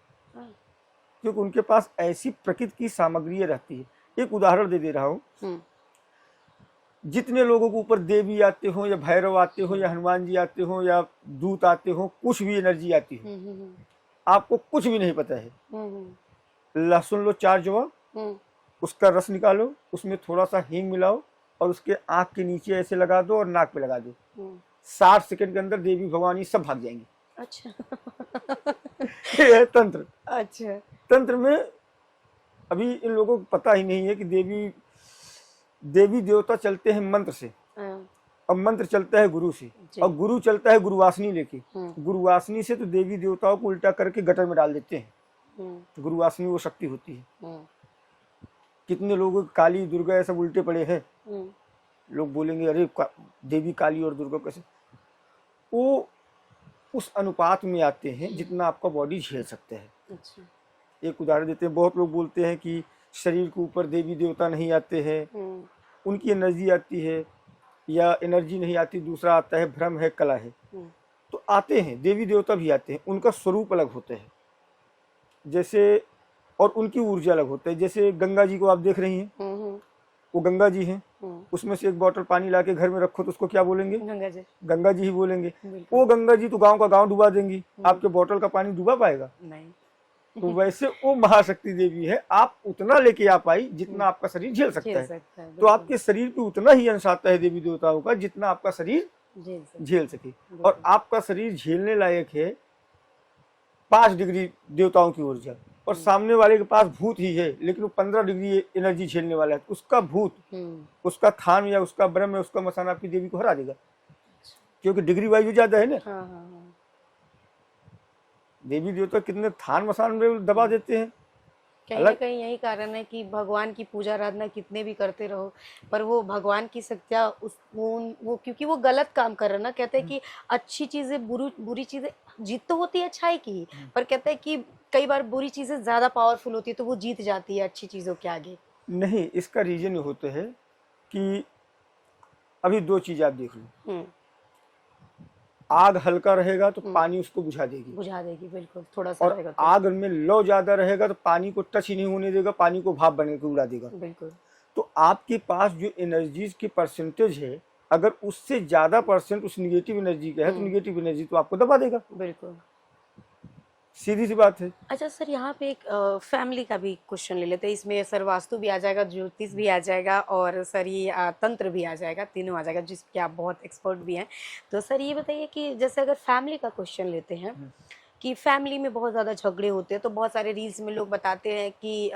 क्योंकि उनके पास ऐसी प्रकृति की सामग्री रहती है। एक उदाहरण दे रहा हूँ, जितने लोगों के ऊपर देवी आते हो या भैरव आते हो या हनुमान जी आते हो या दूत आते हो, कुछ भी एनर्जी आती हो, आपको कुछ भी नहीं पता है। लहसुन लो 4 जवा, उसका रस निकालो, उसमें थोड़ा सा हींग मिलाओ और उसके आंख के नीचे ऐसे लगा दो और नाक पे लगा दो। 60 सेकंड के अंदर देवी भगवानी सब भाग जाएंगी। अच्छा। ये है तंत्र। अच्छा। तंत्र में अभी इन लोगों को पता ही नहीं है कि देवी देवता चलते हैं मंत्र से, और मंत्र चलता है गुरु से, और गुरु चलता है गुरुवासनी लेके। गुरुवासनी से तो देवी देवताओं को उल्टा करके गटर में डाल देते हैं। गुरुवासनी वो शक्ति होती है। कितने लोगों काली दुर्गा ये सब उल्टे पड़े हैं। लोग बोलेंगे अरे देवी काली और दुर्गा कैसे, वो उस अनुपात में आते हैं जितना आपका बॉडी झेल सकते हैं। अच्छा। एक उदाहरण देते हैं, बहुत लोग बोलते हैं कि शरीर के ऊपर देवी देवता नहीं आते हैं, उनकी एनर्जी आती है, या एनर्जी नहीं आती, दूसरा आता है भ्रम है, कला है। तो आते हैं, देवी देवता भी आते हैं, उनका स्वरूप अलग होता है जैसे, और उनकी ऊर्जा अलग होता है। जैसे गंगा जी को आप देख रही हैं, वो गंगा जी हैं, उसमें से एक बोतल पानी लाके घर में रखो तो उसको क्या बोलेंगे? गंगा जी ही बोलेंगे। वो गंगा जी तो गांव का गांव डुबा देंगी, आपके बोतल का पानी डुबा पाएगा? नहीं। तो वैसे वो महाशक्ति देवी है, आप उतना लेके आ पाई जितना आपका शरीर झेल सकता है। तो आपके शरीर पे उतना ही अंश आता है देवी देवताओं का जितना आपका शरीर झेल सके। और आपका शरीर झेलने लायक है 5 डिग्री देवताओं की ऊर्जा, और सामने वाले के पास भूत ही है लेकिन वो 15 डिग्री एनर्जी झेलने वाला है। उसका भूत, उसका थान या उसका ब्रह्म या उसका मसान आपकी देवी को हरा देगा, क्योंकि डिग्री वाइज ज्यादा है ना। देवी देवता कितने थान मसान में दबा देते हैं। कहीं ना कहीं यही कारण है कि भगवान की पूजा आराधना कितने भी करते रहो, पर वो भगवान की शक्तियाँ वो क्योंकि वो गलत काम कर रहे हैं ना। कहते हैं कि अच्छी चीजें बुरी चीजें, जीत तो होती है अच्छाई की, पर कहते हैं कि कई बार बुरी चीजें ज्यादा पावरफुल होती है तो वो जीत जाती है अच्छी चीजों के आगे। नहीं, इसका रीजन ये होता है कि अभी 2 चीज आप देख लो। आग हल्का रहेगा तो पानी उसको बुझा देगी बिल्कुल, थोड़ा सा और रहेगा तो। आग में लौ ज्यादा रहेगा तो पानी को टच ही नहीं होने देगा, पानी को भाप बने के उड़ा देगा। बिल्कुल। तो आपके पास जो एनर्जीज की परसेंटेज है, अगर उससे ज्यादा परसेंट उस निगेटिव एनर्जी का है तो निगेटिव एनर्जी तो आपको दबा देगा। बिल्कुल, सीधी सी बात है। अच्छा सर, यहाँ पे एक फैमिली का भी क्वेश्चन ले लेते हैं। इसमें सर वास्तु भी आ जाएगा, ज्योतिष भी आ जाएगा, और सर ये तंत्र भी आ जाएगा, तीनों आ जाएगा जिसके आप बहुत एक्सपर्ट भी हैं। तो सर ये बताइए कि जैसे अगर फैमिली का क्वेश्चन लेते हैं कि फैमिली में बहुत ज़्यादा झगड़े होते हैं, तो बहुत सारे रील्स में लोग बताते हैं कि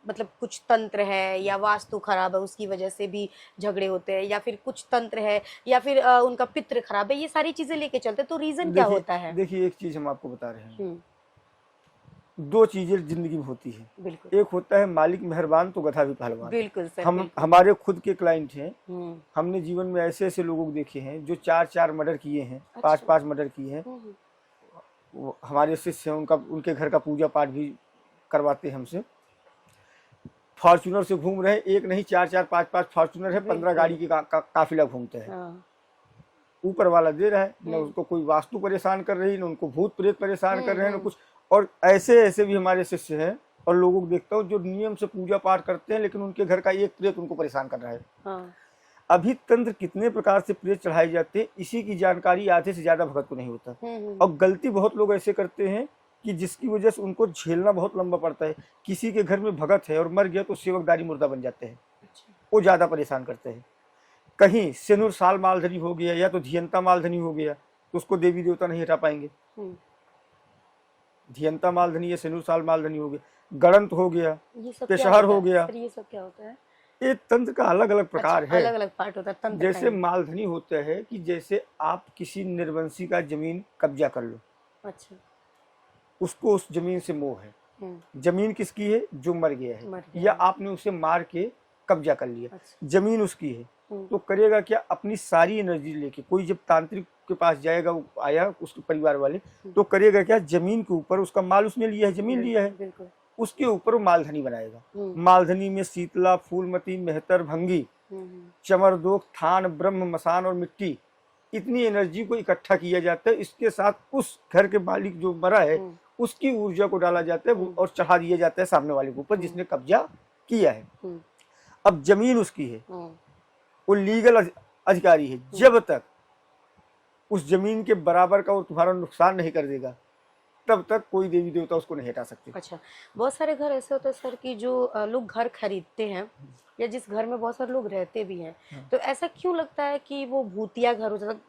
मतलब कुछ तंत्र है या वास्तु खराब है उसकी वजह से भी झगड़े होते हैं, या फिर कुछ तंत्र है, या फिर उनका पितृ खराब है, ये सारी चीजें लेके चलते हैं। तो रीजन क्या होता है? देखिए, एक चीज हम आपको बता रहे हैं, 2 चीजें जिंदगी में होती है। बिल्कुल। एक होता है मालिक मेहरबान तो गधा भी पहलवान। बिल्कुल सर। हमारे खुद के क्लाइंट हैं, हमने जीवन में ऐसे ऐसे लोगों को देखे हैं जो 4 मर्डर किए हैं, 5 मर्डर किए हैं। वो हमारे शिष्य हैं, उनके घर का पूजा पाठ भी करवाते हैं हमसे। फॉर्च्यूनर से घूम रहे हैं, एक नहीं 4 5 फॉर्च्यूनर है, 15 गाड़ी की काफिला घूमते हैं। ऊपर वाला दे रहा है, न उसको कोई वास्तु परेशान कर रही, न उनको भूत प्रेत परेशान कर रहे हैं, न कुछ। और ऐसे ऐसे भी हमारे शिष्य हैं, और लोगों को देखता हूँ जो नियम से पूजा पाठ करते हैं लेकिन उनके घर का एक प्रेत उनको परेशान कर रहा है। अभी तंत्र कितने प्रकार से प्रेत चढ़ाए जाते हैं, इसी की जानकारी आधे से ज्यादा भगत को नहीं होता। और गलती बहुत लोग ऐसे करते हैं कि जिसकी वजह से उनको झेलना बहुत लंबा पड़ता है। किसी के घर में भगत है और मर गया तो सेवकदारी मुर्दा बन जाते हैं, वो ज्यादा परेशान करते हैं। कहीं सेनुर साल मालधनी हो गया या तो धियंता मालधनी हो गया तो उसको देवी देवता नहीं हटा पाएंगे। धियंता मालधनी या सेनुर साल मालधनी हो गया, गणंत हो गया, पेशहर हो गया, ये सब क्या होता है? ये तंत्र का अलग अलग प्रकार है, अलग अलग पार्ट होता है तंत्र। जैसे मालधनी होता है कि जैसे आप किसी निर्वंशी का जमीन कब्जा कर लो, अच्छा, उसको उस जमीन से मोह है। जमीन किसकी है? जो मर गया है, या आपने उसे मार के कब्जा कर लिया। अच्छा। जमीन उसकी है, तो करेगा क्या? अपनी सारी एनर्जी लेके, कोई जब तांत्रिक के पास जाएगा, वो आया उसके परिवार वाले, तो करेगा क्या? जमीन के ऊपर, उसका माल उसने लिया है, जमीन लिया है, उसके ऊपर वो मालधनी बनाएगा। मालधनी में शीतला, फूलमती, मेहतर, भंगी, चमरदोक, थान, ब्रह्म, मसान और मिट्टी, इतनी एनर्जी को इकट्ठा किया जाता है। इसके साथ उस घर के मालिक जो मरा है उसकी ऊर्जा को डाला जाता है और चढ़ा दिया जाता है सामने वाले के ऊपर जिसने कब्जा किया है। अब जमीन उसकी है, वो लीगल अधिकारी है। जब तक उस जमीन के बराबर का वो तुम्हारा नुकसान नहीं कर देगा तब तक कोई देवी देवता उसको नहीं हटा सकते। अच्छा, बहुत सारे घर ऐसे होते हैं सर कि जो लोग घर खरीदते हैं या जिस घर में बहुत सारे लोग रहते भी हैं, तो ऐसा क्यों लगता है कि वो भूतिया घर हो जाता है?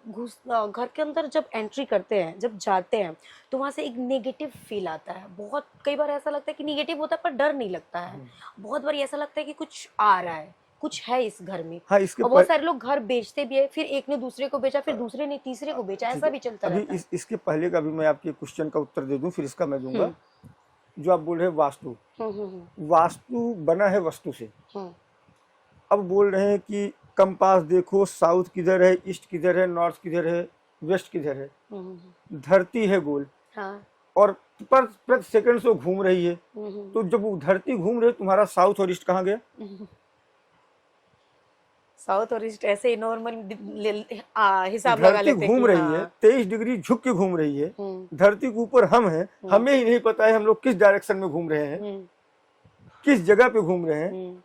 घर के अंदर जब एंट्री करते हैं, जब जाते हैं, तो वहां से एक नेगेटिव फील आता है। बहुत कई बार ऐसा लगता है कि नेगेटिव होता है पर डर नहीं लगता है। बहुत बार ऐसा लगता है कि कुछ आ रहा है, कुछ है इस घर में। हाँ, इसके और बहुत सारे लोग घर बेचते भी है, फिर एक ने दूसरे को बेचा, फिर दूसरे ने तीसरे को बेचा, ऐसा भी चलता रहता है। इसके पहले का भी मैं आपके क्वेश्चन का उत्तर दे दूं, फिर इसका मैं दूंगा। जो आप बोल रहे हैं वास्तु, वास्तु बना है वस्तु से। अब बोल रहे हैं कि कंपास देखो, साउथ किधर है, ईस्ट किधर है, नॉर्थ किधर है, वेस्ट किधर है। धरती है गोल, हाँ। और प्रति सेकंड से घूम रही है। तो जब वो धरती घूम रही है, तुम्हारा साउथ और ईस्ट कहाँ गया? साउथ और ईस्ट ऐसे नॉर्मल हिसाब लगा लेते हैं। धरती घूम रही है, 23 डिग्री झुक के घूम रही है। धरती के ऊपर हम हैं, हमें ही नहीं पता है हम लोग किस डायरेक्शन में घूम रहे हैं, किस जगह पे घूम रहे हैं।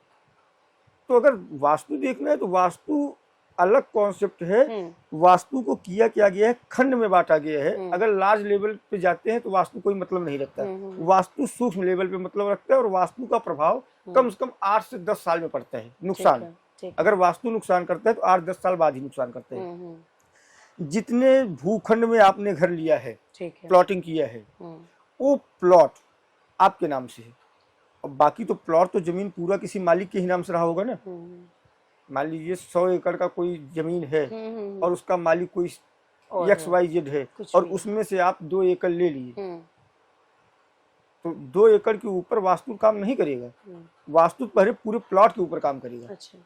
तो अगर वास्तु देखना है तो वास्तु अलग कॉन्सेप्ट है। वास्तु को किया क्या गया है, खंड में बांटा गया है। अगर लार्ज लेवल पे जाते हैं तो वास्तु कोई मतलब नहीं रखता। वास्तु सूक्ष्म लेवल पे मतलब रखता है, और वास्तु का प्रभाव कम से कम 8 से 10 साल में पड़ता है नुकसान। अगर वास्तु नुकसान करता है तो 8-10 साल बाद ही नुकसान करता है। जितने भूखंड में आपने घर लिया है, प्लॉटिंग किया है, वो प्लॉट आपके नाम से है। और बाकी तो प्लॉट तो जमीन पूरा किसी मालिक के ही नाम से रहा होगा ना। मान लीजिए 100 एकड़ का कोई जमीन है और उसका मालिक कोई XYZ है, और उसमें से आप 2 एकड़ ले लिए, तो 2 एकड़ के ऊपर वास्तु काम नहीं करेगा। वास्तु पहले पूरे प्लॉट के ऊपर काम करेगा। अच्छा।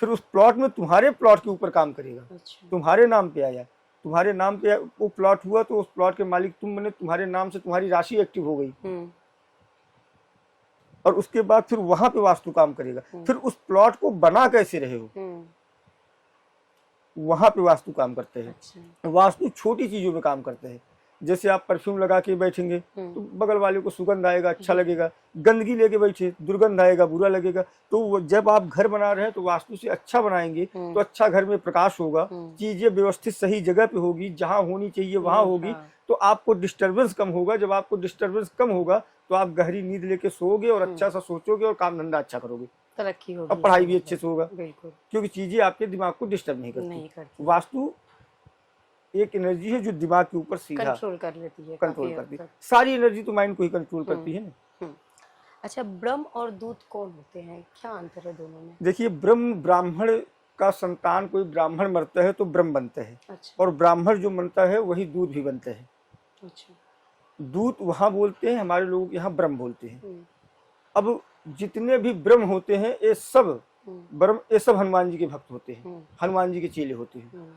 फिर उस प्लॉट में तुम्हारे प्लॉट के ऊपर काम करेगा। अच्छा। तुम्हारे नाम पे आया, तुम्हारे नाम पे वो प्लॉट हुआ, तो उस प्लॉट के मालिक तुम बने, तुम्हारे नाम से तुम्हारी राशि एक्टिव हो गई, और उसके बाद फिर वहां पे वास्तु काम करेगा। फिर उस प्लॉट को बना कैसे रहे हो, वहां पे वास्तु काम करते हैं। अच्छा। वास्तु छोटी चीजों में काम करते हैं। जैसे आप परफ्यूम लगा के बैठेंगे तो बगल वाले को सुगंध आएगा, अच्छा लगेगा। गंदगी लेके बैठे, दुर्गंध आएगा, बुरा लगेगा। तो जब आप घर बना रहे हैं तो वास्तु से अच्छा बनाएंगे तो अच्छा घर में प्रकाश होगा, चीजें व्यवस्थित सही जगह पे होगी, जहाँ होनी चाहिए वहां होगी, तो आपको डिस्टर्बेंस कम होगा। जब आपको डिस्टर्बेंस कम होगा तो आप गहरी नींद लेके सोओगे और अच्छा सा सोचोगे और काम धंधा अच्छा करोगे, तरक्की होगी, और पढ़ाई भी अच्छे से होगा, बिल्कुल, क्योंकि चीजें आपके दिमाग को डिस्टर्ब नहीं करती। वास्तु एक एनर्जी है जो दिमाग के ऊपर सीधा कंट्रोल कर लेती है, कंट्रोल करती है। सारी एनर्जी तो माइंड को ही कंट्रोल करती है ना। अच्छा, ब्रह्म और दूत कौन होते हैं, क्या अंतर है दोनों में? देखिए, ब्राह्मण का संतान कोई ब्राह्मण मरता है तो ब्रह्म बनता है। अच्छा। और ब्राह्मण जो बनता है वही दूत भी बनता है। अच्छा। दूत वहां बोलते हैं, हमारे लोग यहाँ ब्रह्म बोलते हैं। अब जितने भी ब्रह्म होते हैं ये सब ब्रह्म, ये सब हनुमान जी के भक्त होते हैं, हनुमान जी के चेले होते हैं।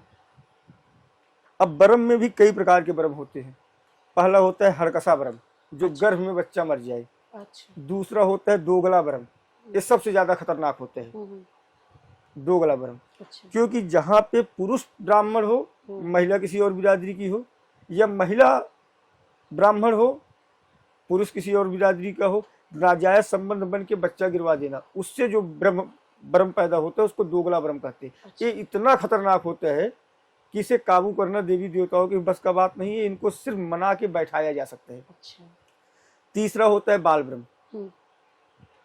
अब ब्रह्म में भी कई प्रकार के ब्रह्म होते हैं। पहला होता है हरकसा ब्रह्म, जो गर्भ में बच्चा मर जाए। अच्छा। दूसरा होता है दोगला ब्रह्म, ये सबसे ज्यादा खतरनाक होता है, दोगला ब्रह्म। अच्छा। क्योंकि जहाँ पे पुरुष ब्राह्मण हो, महिला किसी और बिरादरी की हो, या महिला ब्राह्मण हो, पुरुष किसी और बिरादरी का हो, नाजायज संबंध बन के बच्चा गिरवा देना, उससे जो ब्रह्म पैदा होता है उसको दोगला ब्रह्म कहते हैं। अच्छा। ये इतना खतरनाक होता है कि इसे काबू करना देवी देवताओं की बस का बात नहीं है, इनको सिर्फ मना के बैठाया जा सकता है। अच्छा। तीसरा होता है बाल ब्रह्म,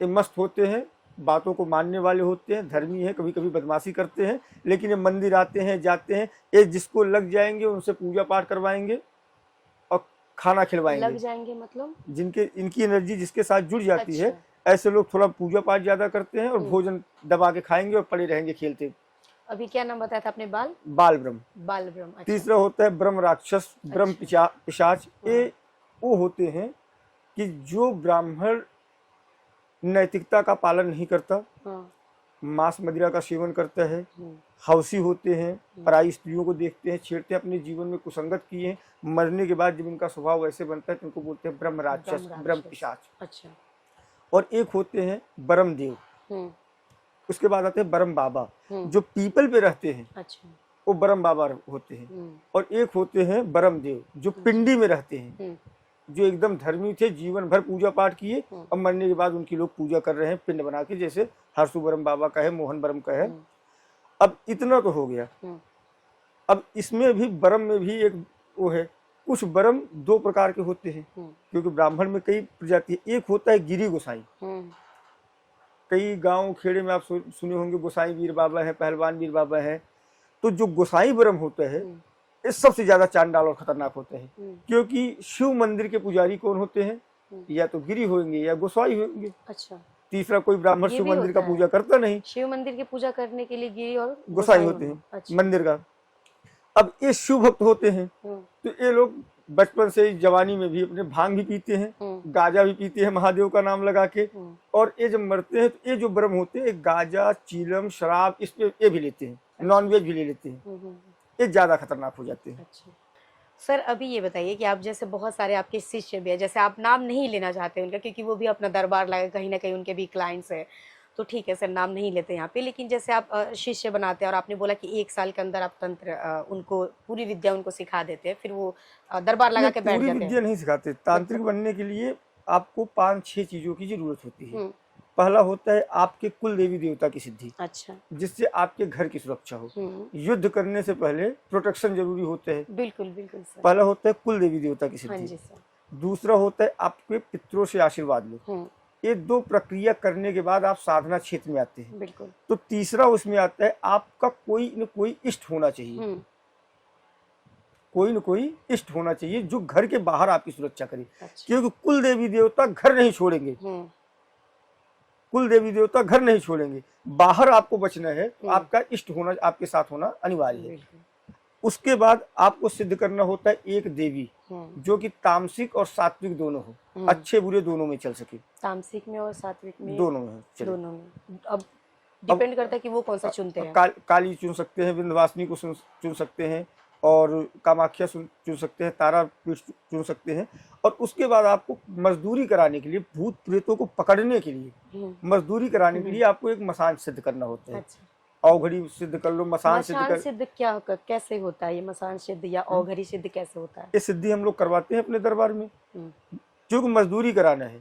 ये मस्त होते हैं, बातों को मानने वाले होते हैं, धर्मी है, कभी कभी बदमाशी करते हैं, लेकिन ये मंदिर आते हैं, जाते हैं, ये जिसको लग जाएंगे उनसे पूजा पाठ करवाएंगे और खाना खिलवाएंगे। लग जाएंगे मतलब जिनके इनकी एनर्जी जिसके साथ जुड़ जाती है, ऐसे लोग थोड़ा पूजा पाठ ज्यादा करते हैं और भोजन दबा के खाएंगे और पड़े रहेंगे खेलते। अभी क्या नाम बताया था आपने? बाल ब्रह्म। अच्छा। तीसरा होता है ब्रह्म राक्षस, ब्रह्म पिशाच। ये वो होते हैं कि जो ब्राह्मण नैतिकता का पालन नहीं करता, मांस मदिरा का सेवन करता है, हवसी होते हैं, पराई स्त्रियों को देखते हैं, छेड़ते हैं, अपने जीवन में कुसंगत किए हैं, मरने के बाद जब इनका स्वभाव वैसे बनता है तो इनको बोलते हैं ब्रह्म राक्षस, ब्रह्म पिशाच। अच्छा। और एक होते हैं ब्रह्म देव, उसके बाद आते हैं ब्रह्म बाबा, जो पीपल पे रहते हैं। अच्छा। वो ब्रह्म बाबा होते हैं। और एक होते हैं ब्रह्म देव, जो पिंडी में रहते हैं, जो एकदम धर्मी थे, जीवन भर पूजा पाठ किए, और मरने के बाद उनकी लोग पूजा कर रहे हैं पिंड बना के, जैसे हरसु ब्रह्म बाबा का है, मोहन ब्रह्म का है। अब इतना तो हो गया। अब इसमें भी ब्रह्म में भी एक वो है कुछ ब्रह्म दो प्रकार के होते हैं, क्योंकि ब्राह्मण में कई प्रजाति है। एक होता है गिरी गोसाई। कई गांव खेड़े में आप सुने होंगे गोसाई वीर बाबा है, पहलवान वीर बाबा है। तो जो गोसाई ब्रह्म होता है ये सबसे ज्यादा चांडाल और खतरनाक होता है, क्योंकि शिव मंदिर के पुजारी कौन होते हैं? या तो गिरी होंगे या गोसाई होंगे। अच्छा, तीसरा कोई ब्राह्मण शिव मंदिर का पूजा करता नहीं। शिव मंदिर की पूजा करने के लिए गिरी और गोसाई होते हैं। अच्छा। मंदिर का। अब ये शिव भक्त होते हैं, तो ये लोग बचपन से जवानी में भी अपने भांग भी पीते हैं, गाजा भी पीते हैं महादेव का नाम लगा के, और ये जब मरते हैं तो ये जो ब्रह्म होते हैं गाजा, चीलम, शराब इस पे ये भी लेते हैं, नॉनवेज भी ले लेते हैं, ये ज्यादा खतरनाक हो जाते हैं। अच्छा। सर अभी ये बताइए कि आप जैसे बहुत सारे आपके शिष्य भी है, जैसे आप नाम नहीं लेना चाहते उनका क्योंकि वो भी अपना दरबार लगा, कहीं ना कहीं उनके भी क्लाइंट्स है, तो ठीक है सर नाम नहीं लेते यहाँ पे, लेकिन जैसे आप शिष्य बनाते हैं और आपने बोला कि 1 साल के अंदर आप तंत्र उनको पूरी विद्या उनको सिखा देते हैं, फिर वो दरबार लगा के बैठ जाते हैं। पूरी विद्या नहीं सिखाते। तांत्रिक बनने के लिए आपको 5-6 चीजों की जरूरत होती है। पहला होता है आपके कुल देवी देवता की सिद्धि। अच्छा। जिससे आपके घर की सुरक्षा हो। युद्ध करने से पहले प्रोटेक्शन जरूरी होता है। बिल्कुल बिल्कुल सर। पहला होता है कुल देवी देवता की सिद्धि। हाँ जी सर। दूसरा होता है आपके पितरों से आशीर्वाद लो। ये 2 प्रक्रिया करने के बाद आप साधना क्षेत्र में आते हैं। बिल्कुल। तो तीसरा उसमें आता है आपका कोई न कोई इष्ट होना चाहिए। कोई न कोई इष्ट होना चाहिए जो घर के बाहर आपकी सुरक्षा करे। अच्छा। क्योंकि कुल देवी देवता घर नहीं छोड़ेंगे। कुल देवी देवता घर नहीं छोड़ेंगे, बाहर आपको बचना है तो आपका इष्ट होना, आपके साथ होना अनिवार्य है। उसके बाद आपको सिद्ध करना होता है एक देवी जो कि तामसिक और सात्विक दोनों हो, अच्छे बुरे दोनों में चल सके। तामसिक में और सात्विक में दोनों में दोनों में। अब डिपेंड करता है कि वो कौन सा चुनते हैं। काली चुन सकते हैं, विंध्यवासिनी को चुन सकते हैं, और कामाख्या चुन सकते हैं, तारा पीठ चुन सकते हैं। और उसके बाद आपको मजदूरी कराने के लिए, भूत प्रेतों को पकड़ने के लिए मजदूरी कराने के लिए आपको एक मसान सिद्ध करना होता है। अच्छा। औघड़ी सिद्ध कर लो, मसान सिद्ध क्या कैसे होता है ये मसान सिद्ध या औघड़ी सिद्ध कैसे होता है? ये सिद्धि हम लोग करवाते हैं अपने दरबार में, क्योंकि मजदूरी कराना है।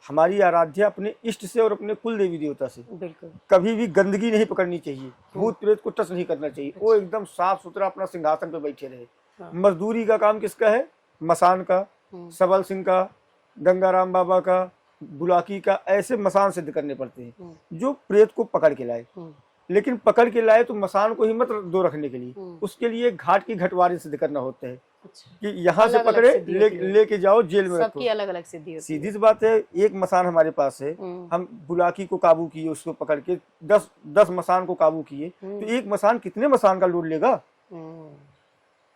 हमारी आराध्या अपने इष्ट से और अपने कुल देवी देवता से। बिल्कुल। कभी भी गंदगी नहीं पकड़नी चाहिए, भूत प्रेत को टच नहीं करना चाहिए। वो एकदम साफ सुथरा अपना सिंहासन पे बैठे रहे। हाँ। मजदूरी का काम किसका है? मसान का, सबल सिंह का, गंगाराम बाबा का, बुलाकी का, ऐसे मसान सिद्ध करने पड़ते हैं जो प्रेत को पकड़ के लाए। लेकिन पकड़ के लाए तो मसान को हिम्मत दो रखने के लिए उसके लिए घाट की घटवारी सिद्ध करना होता है। अच्छा। कि यहाँ से पकड़े लेके जाओ जेल में रखो। सबकी अलग अलग सिद्धि होती है। सीधी सी बात है, एक मसान हमारे पास है, हम बुलाकी को काबू किए, उसको पकड़ के 10 मसान को काबू किए, तो एक मसान कितने मसान का लोड लेगा?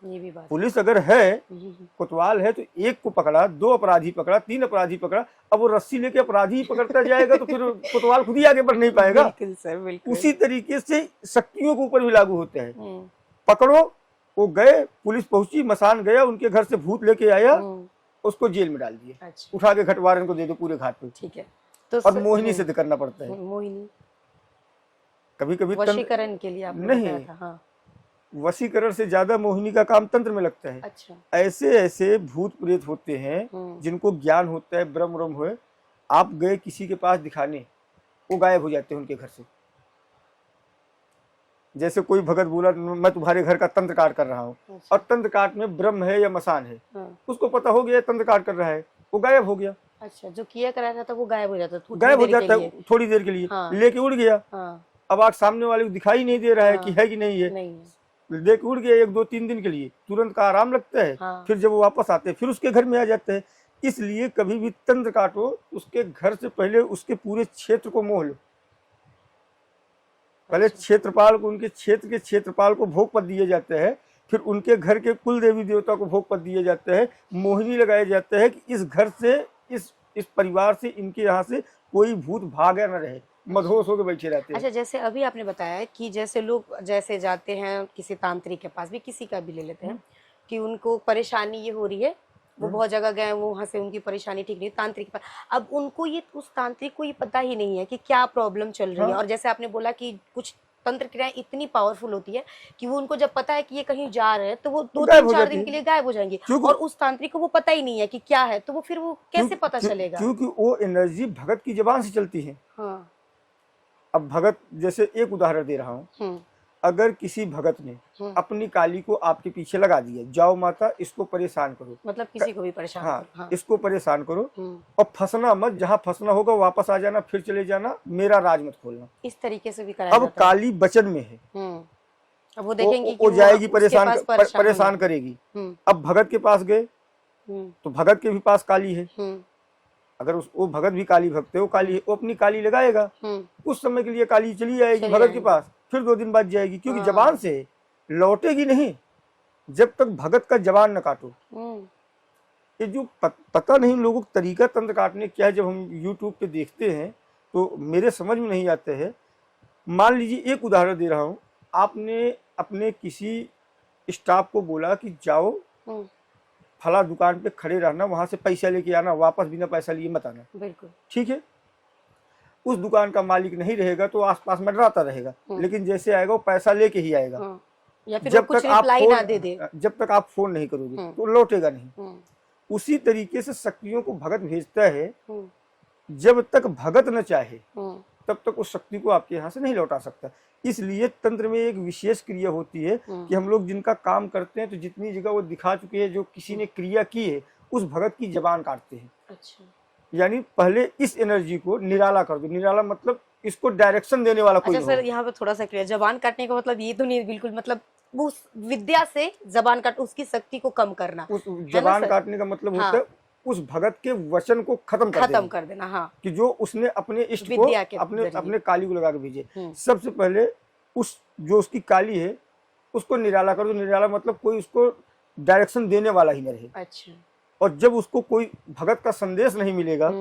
ये भी बात। पुलिस अगर है, कोतवाल है, तो एक को पकड़ा, 2 अपराधी पकड़ा, 3 अपराधी पकड़ा, अब वो रस्सी लेके अपराधी ही पकड़ता जाएगा तो फिर कोतवाल खुद ही आगे बढ़ नहीं पाएगा। बिल्कुल सर, बिल्कुल। उसी तरीके से शक्तियों के ऊपर भी लागू होता है। पकड़ो, वो गए, पुलिस पहुंची, मसान गया, उनके घर से भूत लेके आया, उसको जेल में डाल दिया। अच्छा। उठा के घटवारन को दे दो पूरे घाट पे। ठीक है। तो और मोहिनी सिद्ध करना पड़ता है। मोहिनी कभी कभी वशीकरण के लिए आपने नहीं। हाँ। वशीकरण से ज्यादा मोहिनी का काम तंत्र में लगता है। अच्छा। ऐसे ऐसे भूत प्रेत होते हैं जिनको ज्ञान होता है, ब्रह्म हुए, आप गए किसी के पास दिखाने, वो गायब हो जाते हैं उनके घर से। जैसे कोई भगत बोला मैं तुम्हारे घर का तंत्र काट कर रहा हूँ। अच्छा। और तंत्र काट में ब्रह्म है या मसान है। हाँ। उसको पता हो गया तंत्र काट कर रहा है, वो गायब हो गया। अच्छा, जो किया करा था वो गायब हो जाता है, गायब हो जाता है थोड़ी देर के लिए। हाँ। लेके उड़ गया। हाँ। अब आज सामने वाले को दिखाई नहीं दे रहा है। हाँ। कि है कि नहीं है, लेके उड़ गया 1-2-3 दिन के लिए, तुरंत का आराम लगता है। हाँ। फिर जब वो वापस आते हैं फिर उसके घर में आ जाते हैं। इसलिए कभी भी तंत्र काटो, उसके घर से पहले उसके पूरे क्षेत्र को मोह लो। पहले क्षेत्रपाल को, उनके क्षेत्र के क्षेत्रपाल को भोग पद दिए जाते हैं, फिर उनके घर के कुल देवी देवता को भोग पद दिए जाते हैं, मोहिनी लगाए जाते हैं कि इस घर से, इस परिवार से, इनके यहाँ से कोई भूत भागा न रहे, मदहोश होकर बैठे रहते हैं। अच्छा, जैसे अभी आपने बताया कि जैसे लोग जैसे जाते हैं किसी तांत्रिक के पास भी, किसी का भी ले लेते हैं कि उनको परेशानी ये हो रही है, वो बहुत जगह गए, वो वहाँ से उनकी परेशानी ठीक नहीं, तांत्रिक पर, अब उनको ये, उस तांत्रिक को ये पता ही नहीं है कि क्या प्रॉब्लम चल रही है। और जैसे आपने बोला कि कुछ तंत्र क्रियाएं इतनी पावरफुल होती है कि वो उनको जब पता है कि ये कहीं जा रहे हैं तो वो 2-3-4 दिन के लिए गायब हो जाएंगे, और उस तांत्रिक को वो पता ही नहीं है कि क्या है, तो वो फिर वो कैसे पता चलेगा? क्योंकि वो एनर्जी भगत की जबान से चलती है। हाँ। अब भगत, जैसे एक उदाहरण दे रहा हूँ, अगर किसी भगत ने अपनी काली को आपके पीछे लगा दिया, जाओ माता इसको परेशान करो, मतलब किसी को भी परेशान हाँ, करो, हाँ। इसको परेशान करो और फंसना मत, जहाँ फंसना होगा वापस आ जाना, फिर चले जाना, मेरा राज मत खोलना। इस तरीके से भी कराया अब जाता है। काली वचन में है, अब वो देखेंगी कि वो जाएगी उसके पास परेशान करेगी। अब भगत के पास गए तो भगत के भी पास काली है, अगर वो भगत भी काली भक्त है, वो काली है, वो अपनी काली लगाएगा, उस समय के लिए काली चली जाएगी भगत के पास, फिर 2 दिन बाद जाएगी, क्योंकि जबान से लौटेगी नहीं जब तक भगत का जबान न काटो। ये जो पता नहीं लोगों को तरीका तंत्र काटने क्या है, जब हम YouTube पे देखते हैं तो मेरे समझ में नहीं आते हैं। मान लीजिए एक उदाहरण दे रहा हूँ, आपने अपने किसी स्टाफ को बोला कि जाओ फला दुकान पे खड़े रहना, वहां से पैसा लेके आना, वापस बिना पैसा लिए मत आना, बिल्कुल ठीक है। उस दुकान का मालिक नहीं रहेगा तो आसपास मंडराता रहेगा, लेकिन जैसे आएगा वो पैसा लेके ही आएगा, या फिर जब कुछ तक आप रिप्लाई ना दे दे, जब तक आप फोन नहीं करोगे तो लौटेगा नहीं। उसी तरीके से शक्तियों को भगत भेजता है, जब तक भगत न चाहे तब तक उस शक्ति को आपके यहाँ से नहीं लौटा सकता। इसलिए तंत्र में एक विशेष क्रिया होती है कि हम लोग जिनका काम करते हैं तो जितनी जगह वो दिखा चुके हैं, जो किसी ने क्रिया की है, उस भगत की जबान काटते हैं। अच्छा। यानी पहले इस एनर्जी को निराला कर दो। निराला मतलब इसको डायरेक्शन देने वाला कोई। अच्छा सर, यहाँ पे थोड़ा सा क्लियर, जबान काटने का मतलब ये तो नहीं बिल्कुल, मतलब उस विद्या से जबान काट, उसकी शक्ति को कम करना। उस जबान काटने का मतलब होता है उस भगत के वचन को खत्म कर देना, हाँ, कि जो उसने अपने इष्ट को अपने काली को लगा के भेजे। सबसे पहले उस जो उसकी काली है उसको निराला कर दो। निराला मतलब कोई उसको डायरेक्शन देने वाला ही न रहे। अच्छा। और जब उसको कोई भगत का संदेश नहीं मिलेगा,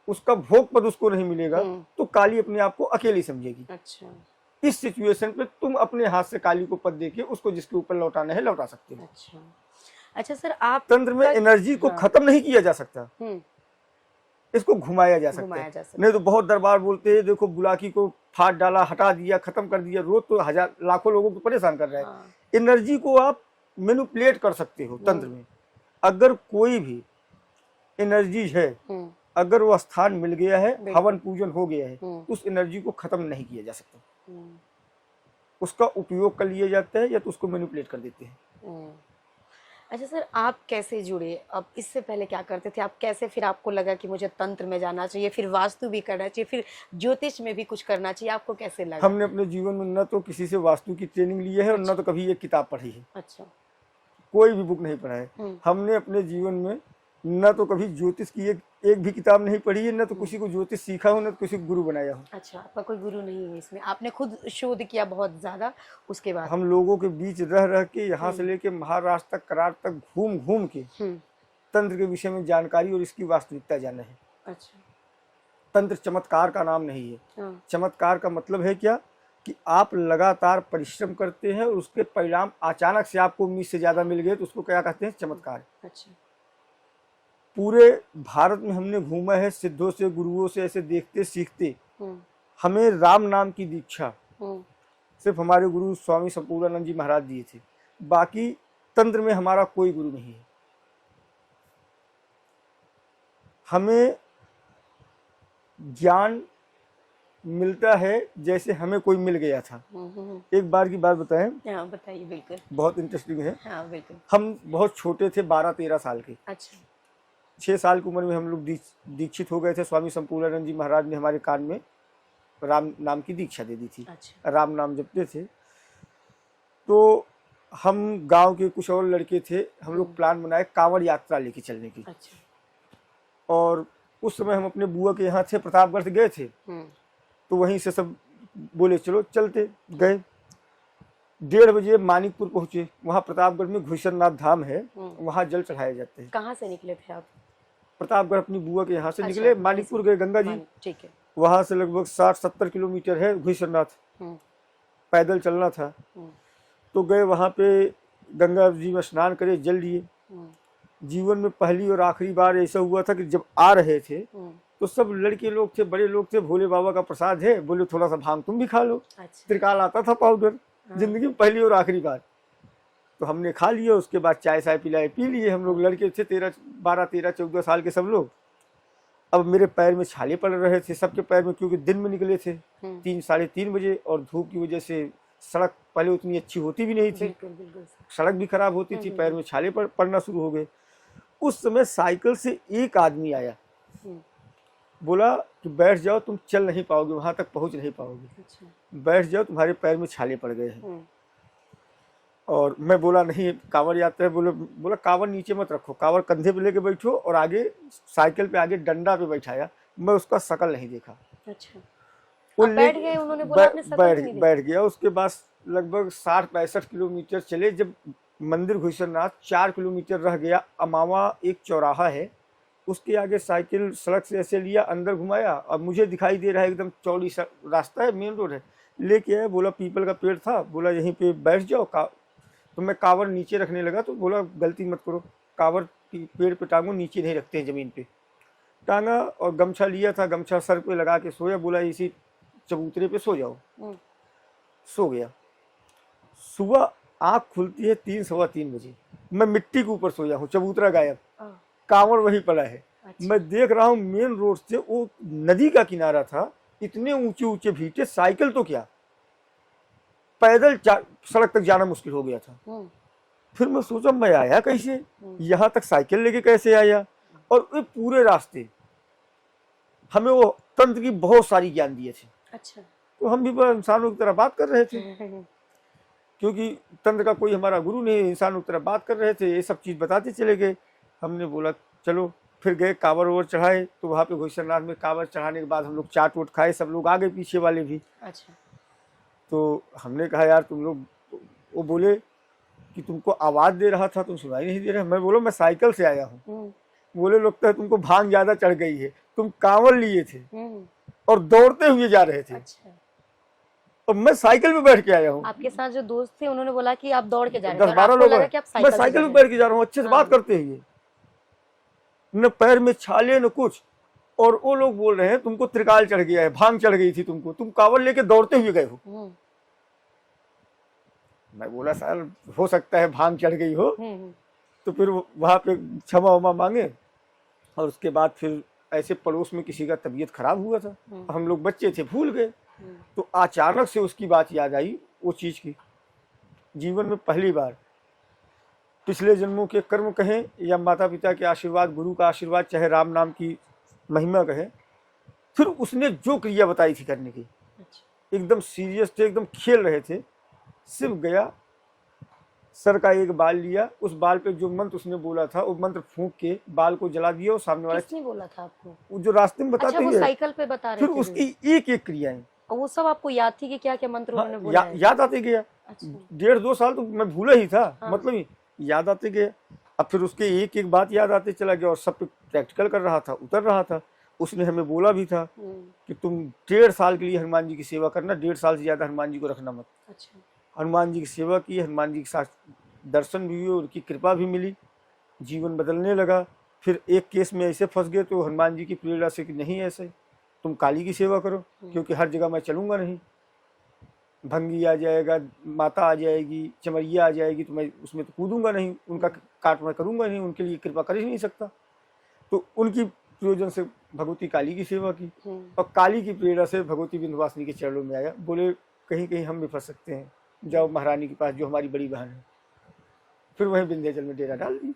उसका भोग पद उसको नहीं मिलेगा, तो काली अपने आप को अकेली समझेगी। अच्छा। इस सिचुएशन पे तुम अपने हाथ से काली को पद देके उसको जिसके ऊपर लौटाना है लौटा सकते हो। अच्छा। अच्छा सर, आप तंत्र में एनर्जी को खत्म नहीं किया जा सकता, इसको घुमाया जा सकता है। नहीं तो बहुत दरबार बोलते हैं, देखो बुलाकी को फाड़ डाला, हटा दिया, खत्म कर दिया, रोज तो हजार लाखों लोगों को परेशान कर रहा है। एनर्जी को आप मैनिपुलेट कर सकते हो तंत्र में। अगर कोई भी एनर्जी है, अगर वो स्थान मिल गया है, हवन पूजन हो गया है, उस एनर्जी को खत्म नहीं किया जा सकता। उसका उपयोग कर लिया जाता है या तो उसको मैनिपुलेट कर देते हैं। अच्छा सर, आप कैसे जुड़े? अब इससे पहले क्या करते थे आप? कैसे फिर आपको लगा कि मुझे तंत्र में जाना चाहिए, फिर वास्तु भी करना चाहिए, फिर ज्योतिष में भी कुछ करना चाहिए, आपको कैसे लगा? हमने अपने जीवन में न तो किसी से वास्तु की ट्रेनिंग ली है और न तो कभी एक किताब पढ़ी है। अच्छा। कोई भी बुक नहीं पढ़ा है हमने अपने जीवन में। न तो कभी ज्योतिष की एक भी किताब नहीं पढ़ी है, न तो किसी को ज्योतिष सीखा हो, न तो किसी को गुरु बनाया हो। अच्छा, आपका कोई गुरु नहीं है इसमें, आपने खुद शोध किया बहुत ज्यादा। उसके बाद हम लोगों के बीच रह के यहाँ से लेके महाराष्ट्र तक, करार तक घूम घूम के तंत्र के विषय में जानकारी और इसकी वास्तविकता जाना है। अच्छा। तंत्र चमत्कार का नाम नहीं है। चमत्कार का मतलब है क्या कि आप लगातार परिश्रम करते हैं और उसके परिणाम अचानक से आपको उम्मीद से ज्यादा मिल गए, तो उसको क्या कहते हैं? चमत्कार। अच्छा। पूरे भारत में हमने घूमा है, सिद्धों से, गुरुओं से ऐसे देखते सीखते हमें राम नाम की दीक्षा सिर्फ हमारे गुरु स्वामी संपूर्णानंद जी महाराज दिए थे। बाकी तंत्र में हमारा कोई गुरु नहीं है। हमें ज्ञान मिलता है जैसे हमें कोई मिल गया था। एक बार की बात बताएं? हाँ, बताइए। बिल्कुल, बहुत इंटरेस्टिंग है। हाँ, बिल्कुल। हम बहुत छोटे थे, 12-13 साल के। अच्छा। 6 साल की उम्र में हम लोग दीक्षित हो गए थे। स्वामी संपूर्णानंद जी महाराज ने हमारे कान में राम नाम की दीक्षा दे दी थी। अच्छा। राम नाम जपते थे। तो हम गांव के कुछ और लड़के थे, हम लोग प्लान बनाए कांवड़ यात्रा लेके चलने की। अच्छा। और उस समय हम अपने बुआ के यहाँ थे, प्रतापगढ़ से गए थे, तो वहीं से सब बोले चलो चलते। गए, 1:30 बजे मानिकपुर पहुंचे। वहाँ प्रतापगढ़ में घुसरनाथ धाम है, वहाँ जल चढ़ाए जाते हैं। कहाँ से निकले थे आप? प्रतापगढ़ अपनी बुआ के यहाँ से निकले, मानिकपुर गए, गंगा जी। ठीक है। वहाँ से लगभग 60-70 किलोमीटर है घुसरनाथ, पैदल चलना था। तो गए वहाँ पे, गंगा जी में स्नान करे, जल लिए। जीवन में पहली और आखिरी बार ऐसा हुआ था कि जब आ रहे थे तो सब लड़के लोग थे, बड़े लोग थे, भोले बाबा का प्रसाद है, बोले थोड़ा सा भांग तुम भी खा लो। अच्छा। त्रिकाल आता था पाउडर। जिंदगी में पहली और आखिरी बार। तो हमने खा लिया। उसके बाद चाय साय पिलाए, पी लिए। हम लोग लड़के थे 12-13-14 साल के सब लोग। अब मेरे पैर में छाले पड़ रहे थे, सबके पैर में, क्योंकि दिन में निकले थे 3-3:30 बजे और धूप की वजह से सड़क पहले उतनी अच्छी होती भी नहीं थी, बिल्कुल बिल्कुल सर। सड़क भी खराब होती थी, पैर में छाले पड़ना शुरू हो गए। उस समय साइकिल से एक आदमी आया, बोला कि बैठ जाओ, तुम चल नहीं पाओगे, वहां तक पहुंच नहीं पाओगे, अच्छा। बैठ जाओ, तुम्हारे पैर में छाले पड़ गए हैं। और मैं बोला नहीं, कांवड़ यात्रा है। बोला कांवड़ नीचे मत रखो, कांवड़ कंधे पे लेके बैठो, और आगे साइकिल पे आगे डंडा पे बैठाया। मैं उसका शकल नहीं देखा। अच्छा, वो बैठ गए, उन्होंने बोला आपने शकल नहीं बैठ गया। उसके बाद लगभग 60-65 किलोमीटर चले, जब मंदिर घुसरनाथ 4 किलोमीटर रह गया, अमावा एक चौराहा है, उसके आगे साइकिल सड़क से ऐसे लिया, अंदर घुमाया, और मुझे दिखाई दे रहा है एकदम चौड़ी रास्ता है, मेन रोड है, लेके आया। बोला पीपल का पेड़ था, बोला यहीं पे बैठ जाओ। तो मैं कांवड़ नीचे रखने लगा, तो बोला गलती मत करो, कांवड़ पेड़ पे टांगो, नीचे नहीं रखते हैं जमीन पे। टांगा और गमछा लिया था, गमछा सर पे लगा के सोया। बोला इसी चबूतरे पे सो जाओ। सो गया। सुबह आँख खुलती है 3-3:15 बजे, मैं मिट्टी के ऊपर सोया हूँ, चबूतरा गायब, कांवड़ वहीं पड़ा है। अच्छा। मैं देख रहा हूँ मेन रोड से, वो नदी का किनारा था, इतने ऊंचे ऊंचे भीटे, साइकिल तो क्या, पैदल सड़क तक जाना मुश्किल हो गया था। फिर मैं सोचा मैं आया कैसे, यहाँ तक साइकिल लेके कैसे आया। और ये पूरे रास्ते हमें वो तंत्र की बहुत सारी ज्ञान दिए थे। अच्छा। तो हम भी इंसानों की तरह बात कर रहे थे, क्योंकि तंत्र का कोई हमारा गुरु नहीं, इंसानों की तरह बात कर रहे थे, ये सब चीज़ बताते चले गए। हमने बोला चलो, फिर गए कांवड़ और चढ़ाए। तो वहाँ पे घुसरनाथ में कांवड़ चढ़ाने के बाद हम लोग चाट वोट खाए, सब लोग आ गए, पीछे वाले भी। अच्छा। तो हमने कहा यार तुम लोग, वो बोले कि तुमको आवाज़ दे रहा था, तुम सुनाई नहीं दे रहे। मैं बोला मैं साइकिल से आया हूँ। बोले लगता है तुमको भांग ज़्यादा चढ़ गई है, तुम कांवड़ लिए थे और दौड़ते हुए जा रहे थे। अच्छा। और मैं साइकिल में बैठ के आया हूँ। आपके साथ जो दोस्त थे उन्होंने बोला कि आप दौड़ के जा रहे थे, 10-12 लोग हैं, मैं साइकिल में बैठ के जा रहा हूँ, अच्छे से बात करते हुए, न पैर में छाले न कुछ। और वो लोग बोल रहे हैं तुमको त्रिकाल चढ़ गया है, भांग चढ़ गई थी तुमको, तुम कांवड़ लेके दौड़ते हुए गए हो। मैं बोला सर हो सकता है भांग चढ़ गई हो। तो फिर वहां पे क्षमा वमा मांगे, और उसके बाद फिर ऐसे पड़ोस में किसी का तबीयत खराब हुआ था, हम लोग बच्चे थे, भूल गए। तो अचानक से उसकी बात याद आई, वो चीज की। जीवन में पहली बार पिछले जन्मों के कर्म कहें या माता पिता के आशीर्वाद, गुरु का आशीर्वाद, चाहे राम नाम की महिमा कहें, फिर उसने जो क्रिया बताई थी करने की, एकदम सीरियस थे, एकदम खेल रहे थे। सिर्फ गया, सर का एक बाल लिया, उस बाल पे जो मंत्र उसने बोला था, वो मंत्र फूंक के बाल को जला दिया। और सामने वाला किसने बोला था आपको? वो जो रास्ते में बताते हुए साइकिल पे बता रहे थे। फिर उसकी एक एक क्रियाएं, वो सब आपको याद थी कि क्या क्या मंत्र उन्होंने बोला? याद आते गया। 1.5-2 साल तो मैं भूला ही था। मतलब याद आते गए। अब फिर उसके एक एक बात याद आते चला गया, और सब पे प्रैक्टिकल कर रहा था, उतर रहा था। उसने हमें बोला भी था कि तुम 1.5 साल के लिए हनुमान जी की सेवा करना, 1.5 साल से ज्यादा हनुमान जी को रखना मत। अच्छा। हनुमान जी की सेवा की, हनुमान जी के साथ दर्शन भी हुए, उनकी कृपा भी मिली, जीवन बदलने लगा। फिर एक केस में ऐसे फंस गए, तो हनुमान जी की प्रेरणा से कि नहीं ऐसे, तुम काली की सेवा करो, क्योंकि हर जगह मैं चलूंगा नहीं, भंगी आ जाएगा, माता आ जाएगी, चमरिया आ जाएगी, तो मैं उसमें तो कूदूंगा नहीं, उनका काट मैं करूंगा नहीं, उनके लिए कृपा कर ही नहीं सकता। तो उनकी प्रयोजन से भगवती काली की सेवा की, और काली की प्रेरणा से भगवती विंध्यवासिनी के चरणों में आया। बोले कहीं कहीं हम भी फंस सकते हैं, जाओ महारानी के पास, जो हमारी बड़ी बहन है। फिर वहीं विंध्याचल में डेरा डाल दी।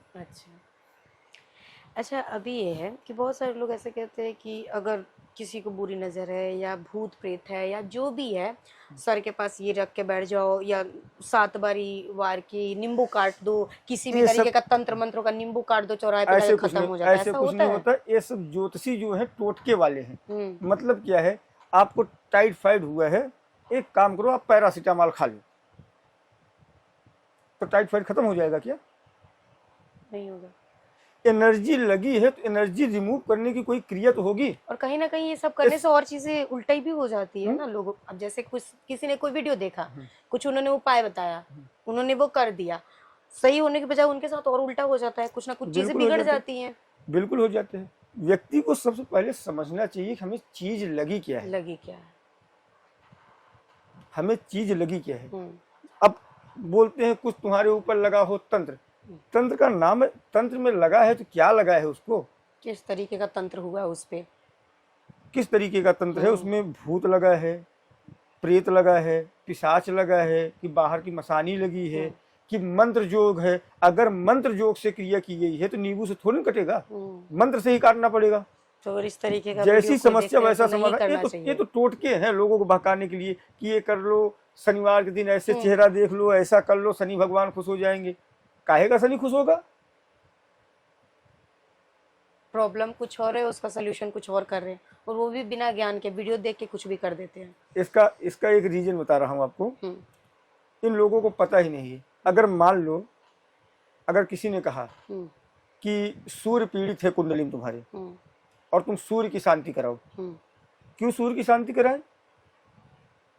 अच्छा, अभी ये है कि बहुत सारे लोग ऐसे कहते हैं कि अगर किसी को बुरी नज़र है या भूत प्रेत है या जो भी है, सर के पास ये रख के बैठ जाओ, या 7 बारी वार की नींबू काट दो, किसी भी तरीके का तंत्र मंत्रों का नींबू काट दो चौराहे पे, खत्म हो जाता है। ऐसे कुछ नहीं होता। ये सब ज्योतिषी जो है टोटके वाले हैं। मतलब क्या है, आपको टाइफाइड हुआ है, एक काम करो, आप पैरासीटामॉल खा लो, तो टाइफाइड खत्म हो जाएगा क्या? नहीं होगा। एनर्जी लगी है तो एनर्जी रिमूव करने की कोई क्रिया तो होगी। और कहीं ना कहीं ये सब करने से और चीजें उल्टा भी हो जाती है ना लोगों। अब जैसे कुछ किसी ने कोई वीडियो देखा, कुछ उन्होंने उपाय बताया, उन्होंने वो कर दिया, सही होने के बजाय उनके साथ और उल्टा हो जाता है, कुछ ना कुछ चीजें बिगड़ जाती हैं। बिल्कुल हो जाते हैं। व्यक्ति को सबसे पहले समझना चाहिए कि हमें चीज लगी क्या है, हमें चीज लगी क्या है। अब बोलते हैं कुछ तुम्हारे ऊपर लगा हो तंत्र, तंत्र का नाम है, तंत्र में लगा है तो क्या लगा है उसको, किस तरीके का तंत्र हुआ है, उस पे किस तरीके का तंत्र है, उसमें भूत लगा है, प्रेत लगा है, पिशाच लगा है, कि बाहर की मसानी लगी है, कि मंत्र जोग है। अगर मंत्र जोग से क्रिया की गई है तो नींबू से थोड़ी कटेगा, मंत्र से ही काटना पड़ेगा। तो इस तरीके का जैसी समस्या वैसा तो समाधान। ये तो टोटके हैं लोगों को बहकाने के लिए कि ये कर लो, शनिवार के दिन ऐसे चेहरा देख लो, ऐसा कर लो, शनि भगवान खुश हो जाएंगे। काहे का शनि खुश होगा? प्रॉब्लम कुछ और है, उसका सोल्यूशन कुछ और कर रहे हैं, और वो भी बिना ज्ञान के वीडियो देख के कुछ भी कर देते हैं। इसका एक रीजन बता रहा हूँ आपको। इन लोगों को पता ही नहीं है। अगर मान लो, अगर किसी ने कहा कि सूर्य पीड़ित है कुंडली में तुम्हारे, और तुम सूर्य की शांति कराओ, क्यों सूर्य की शांति कराए?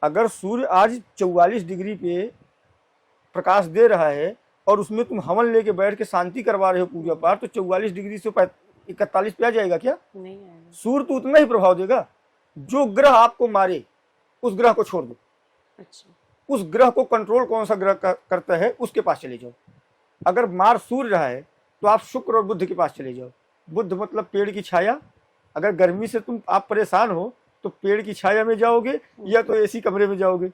अगर सूर्य आज 44 डिग्री पे प्रकाश दे रहा है और उसमें तुम हवन लेके बैठ के शांति करवा रहे हो पूजा पाठ, तो 44 डिग्री से 41 पे आ जाएगा क्या? नहीं आएगा। सूर्य तो उतना ही प्रभाव देगा। जो ग्रह आपको मारे उस ग्रह को छोड़ दो। अच्छा। उस ग्रह को कंट्रोल कौन सा ग्रह करता है, उसके पास चले जाओ। अगर मार सूर्य रहा है तो आप शुक्र और बुध के पास चले जाओ। बुध मतलब पेड़ की छाया। अगर गर्मी से आप परेशान हो तो पेड़ की छाया में जाओगे या तो एसी कमरे में जाओगे।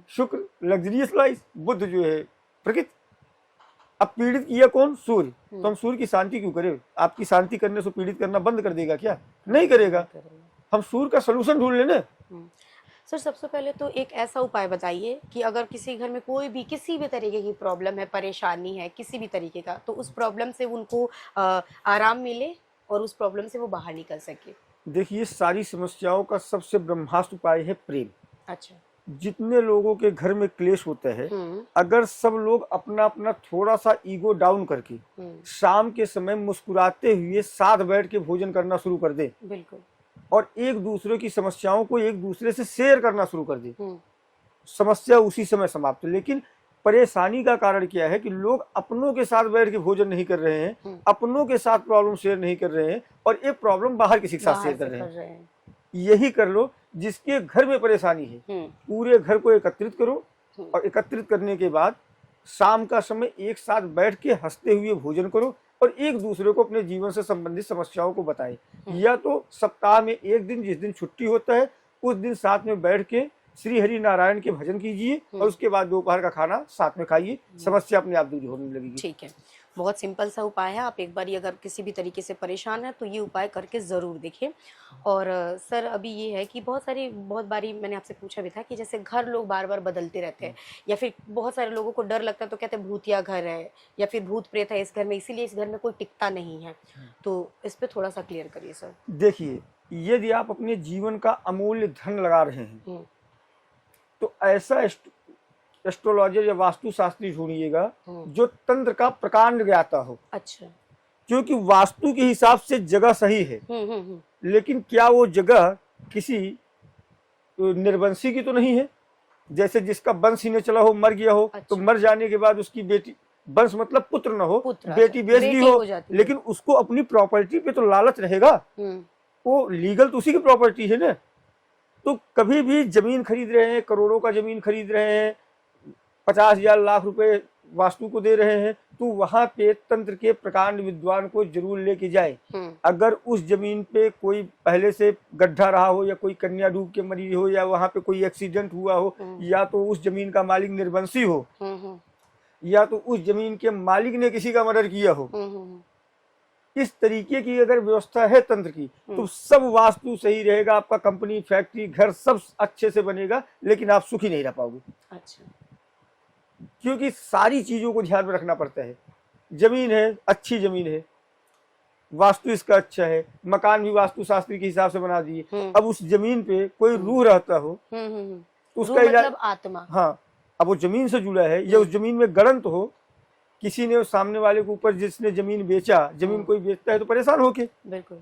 शुक्र लग्जरियस लाइफ, बुध जो है प्रकृति। अब पीड़ित किया कौन? सूर्य। तो हम सूर्य की शांति क्यों करें? आपकी शांति करने से पीड़ित करना बंद कर देगा क्या? नहीं करेगा। हम सूर्य का सलूशन ढूंढ लेना। सर, सबसे पहले तो एक ऐसा उपाय बताइए कि अगर किसी घर में कोई भी किसी भी तरीके की प्रॉब्लम है, परेशानी है किसी भी तरीके का, तो उस प्रॉब्लम से उनको आराम मिले और उस प्रॉब्लम से वो बाहर निकल सके। देखिए, सारी समस्याओं का सबसे ब्रह्मास्त्र उपाय है प्रेम। अच्छा। जितने लोगों के घर में क्लेश होता है, अगर सब लोग अपना अपना थोड़ा सा ईगो डाउन करके शाम के समय मुस्कुराते हुए साथ बैठ के भोजन करना शुरू कर दे, बिल्कुल, और एक दूसरे की समस्याओं को एक दूसरे से शेयर करना शुरू कर दे, समस्या उसी समय समाप्त। लेकिन परेशानी का कारण क्या है कि लोग अपनों के साथ बैठ के भोजन नहीं कर रहे हैं, अपनों के साथ प्रॉब्लम शेयर नहीं कर रहे हैं, और एक प्रॉब्लम बाहर किसी के साथ शेयर कर रहे हैं। यही कर लो। जिसके घर में परेशानी है, पूरे घर को एकत्रित करो, और एकत्रित करने के बाद शाम का समय एक साथ बैठ के हंसते हुए भोजन करो, और एक दूसरे को अपने जीवन से संबंधित समस्याओं को बताएं। या तो सप्ताह में एक दिन, जिस दिन छुट्टी होता है उस दिन साथ में बैठ के श्री हरि नारायण के भजन कीजिए, और उसके बाद दोपहर का खाना साथ में खाइए। समस्या अपने आप दूर होने लगेगी। ठीक है, बहुत सिंपल सा उपाय है। आप एक बार अगर किसी भी तरीके से परेशान है तो ये उपाय करके ज़रूर देखें। और सर, अभी ये है कि बहुत बारी मैंने आपसे पूछा भी था कि जैसे घर लोग बार बार बदलते रहते हैं, या फिर बहुत सारे लोगों को डर लगता है तो कहते हैं भूतिया घर है या फिर भूत प्रेत है इस घर में, इसीलिए इस घर में कोई टिकता नहीं है। तो इस पर थोड़ा सा क्लियर करिए सर। देखिए, यदि आप अपने जीवन का अमूल्य धन लगा रहे हैं तो ऐसा एस्ट्रोलॉजर या वास्तु शास्त्री ढूंढिएगा जो तंत्र का प्रकांड ज्ञाता हो। अच्छा। क्योंकि वास्तु के हिसाब से जगह सही है, लेकिन क्या वो जगह किसी निर्वंशी की तो नहीं है? जैसे जिसका वंश ही न चला हो, मर गया हो, अच्छा। तो मर जाने के बाद उसकी बेटी, वंश मतलब पुत्र न हो, बेटी बेच दी हो, लेकिन उसको अपनी प्रॉपर्टी पे तो लालच रहेगा। वो लीगल तो उसी की प्रॉपर्टी है ना। तो कभी भी जमीन खरीद रहे हैं, करोड़ों का जमीन खरीद रहे हैं, 50,000 लाख रुपए वास्तु को दे रहे हैं, तो वहां पे तंत्र के प्रकांड विद्वान को जरूर लेके जाए। अगर उस जमीन पे कोई पहले से गड्ढा रहा हो, या कोई कन्या डूब के मरी हो, या वहां पे कोई एक्सीडेंट हुआ हो, या तो उस जमीन का मालिक निर्वंशी हो, या तो उस जमीन के मालिक ने किसी का मर्डर किया हो, इस तरीके की अगर व्यवस्था है तंत्र की, तो सब वास्तु सही रहेगा। आपका कंपनी, फैक्ट्री, घर सब अच्छे से बनेगा, लेकिन आप सुखी नहीं रह पाओगे। अच्छा। क्योंकि सारी चीजों को ध्यान में रखना पड़ता है। जमीन है, अच्छी जमीन है, वास्तु इसका अच्छा है, मकान भी वास्तु शास्त्री के हिसाब से बना दिए। अब उस जमीन पे कोई रूह रहता हो तो उसका मतलब आत्मा, हाँ, अब वो जमीन से जुड़ा है, या उस जमीन में गड़ंत हो, किसी ने सामने वाले के ऊपर, जिसने जमीन बेचा, जमीन कोई बेचता है तो परेशान होके, बिल्कुल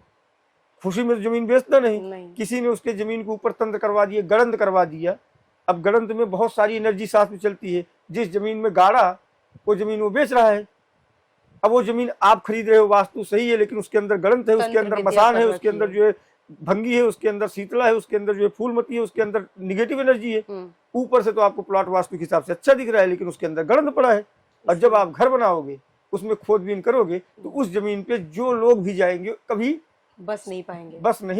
खुशी में तो जमीन बेचता नहीं। किसी ने उसके जमीन के ऊपर तंत्र करवा दिया, गड़ंत करवा दिया। अब गड़ंत में बहुत सारी एनर्जी साथ में चलती है। जिस जमीन में गाड़ा वो जमीन वो बेच रहा है। अब वो जमीन आप खरीद रहे हो, वास्तु सही है, लेकिन उसके अंदर गड़ंत है, उसके अंदर मसान है, उसके अंदर जो है भंगी है, उसके अंदर शीतला है, उसके अंदर जो है फूलमती है, उसके अंदर निगेटिव एनर्जी है। ऊपर से तो आपको प्लॉट वास्तु के हिसाब से अच्छा दिख रहा है, लेकिन उसके अंदर गड़ंत पड़ा है। और जब आप घर बनाओगे, उसमें खोदबीन करोगे, तो उस जमीन पे जो लोग भी जाएंगे कभी बस नहीं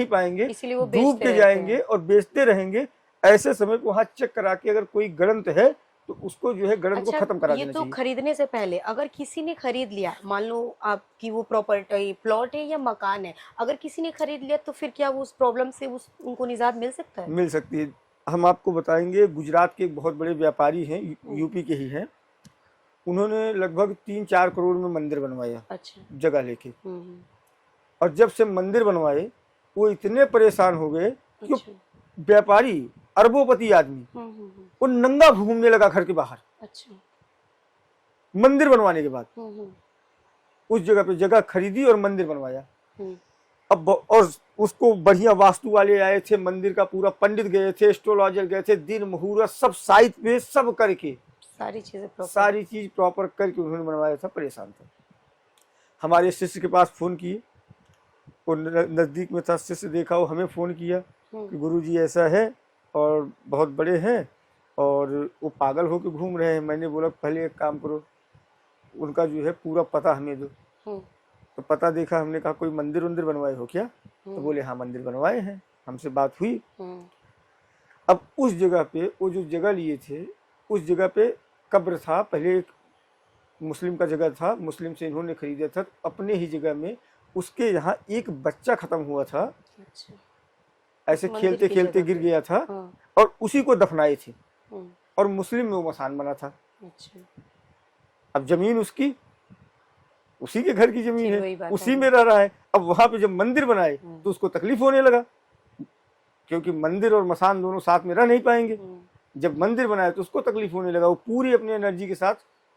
पाएंगे, इसलिए वो डूब के जाएंगे और बेचते रहेंगे। ऐसे समय पे वहाँ चेक करा के अगर कोई गलत है तो उसको जो है गलत को खत्म करा ये देना तो चाहिए। खरीदने से पहले अगर किसी ने खरीद लिया, मान लो आपकी वो प्रॉपर्टी प्लॉट है या मकान है, अगर किसी ने खरीद लिया तो फिर क्या वो उस प्रॉब्लम से उनको निजात मिल सकता है? मिल सकती है। हम आपको बताएंगे, गुजरात के एक बहुत बड़े व्यापारी हैं, यूपी के ही हैं, उन्होंने लगभग 3-4 करोड़ में मंदिर बनवाया। अच्छा। जगह लेके। और जब से मंदिर बनवाए वो इतने परेशान हो गए कि अच्छा। व्यापारी अरबोपति आदमी वो नंगा घूमने लगा घर के बाहर। अच्छा। मंदिर बनवाने के बाद उस जगह पे जगह खरीदी और मंदिर बनवाया। अब और उसको बढ़िया वास्तु वाले आए थे, मंदिर का पूरा पंडित गए थे, एस्ट्रोलॉजर गए थे, दिन मुहूर्त सब साइट पे सब करके सारी चीज प्रॉपर करके उन्होंने बनवाया था। परेशान था। हमारे शिष्य के पास फोन किए, वो नजदीक में था, शिष्य देखा, वो हमें फोन किया कि गुरुजी ऐसा है और बहुत बड़े हैं और वो पागल होकर घूम रहे हैं। मैंने बोला पहले एक काम करो, उनका जो है पूरा पता हमें दो। तो पता देखा, हमने कहा कोई मंदिर वंदिर बनवाए हो क्या? तो बोले हाँ मंदिर बनवाए हैं, हमसे बात हुई। अब उस जगह पे वो जो जगह लिए थे उस जगह पे कब्र था, पहले एक मुस्लिम का जगह था, मुस्लिम से इन्होंने खरीदा था। अपने ही जगह में उसके यहाँ एक बच्चा खत्म हुआ था। अच्छा। ऐसे खेलते खेलते गिर गया था। हाँ। और उसी को दफनाए थे और मुस्लिम में वो मसान बना था। अच्छा। अब जमीन उसकी, उसी के घर की जमीन है, उसी में रह रहा है। अब वहां पे जब मंदिर बनाए तो उसको तकलीफ होने लगा, क्योंकि मंदिर और मसान दोनों साथ में रह नहीं पाएंगे। जब मंदिर बनाए तो उसको तकलीफ होने लगा। वो पूरी अपनी एनर्जी के साथ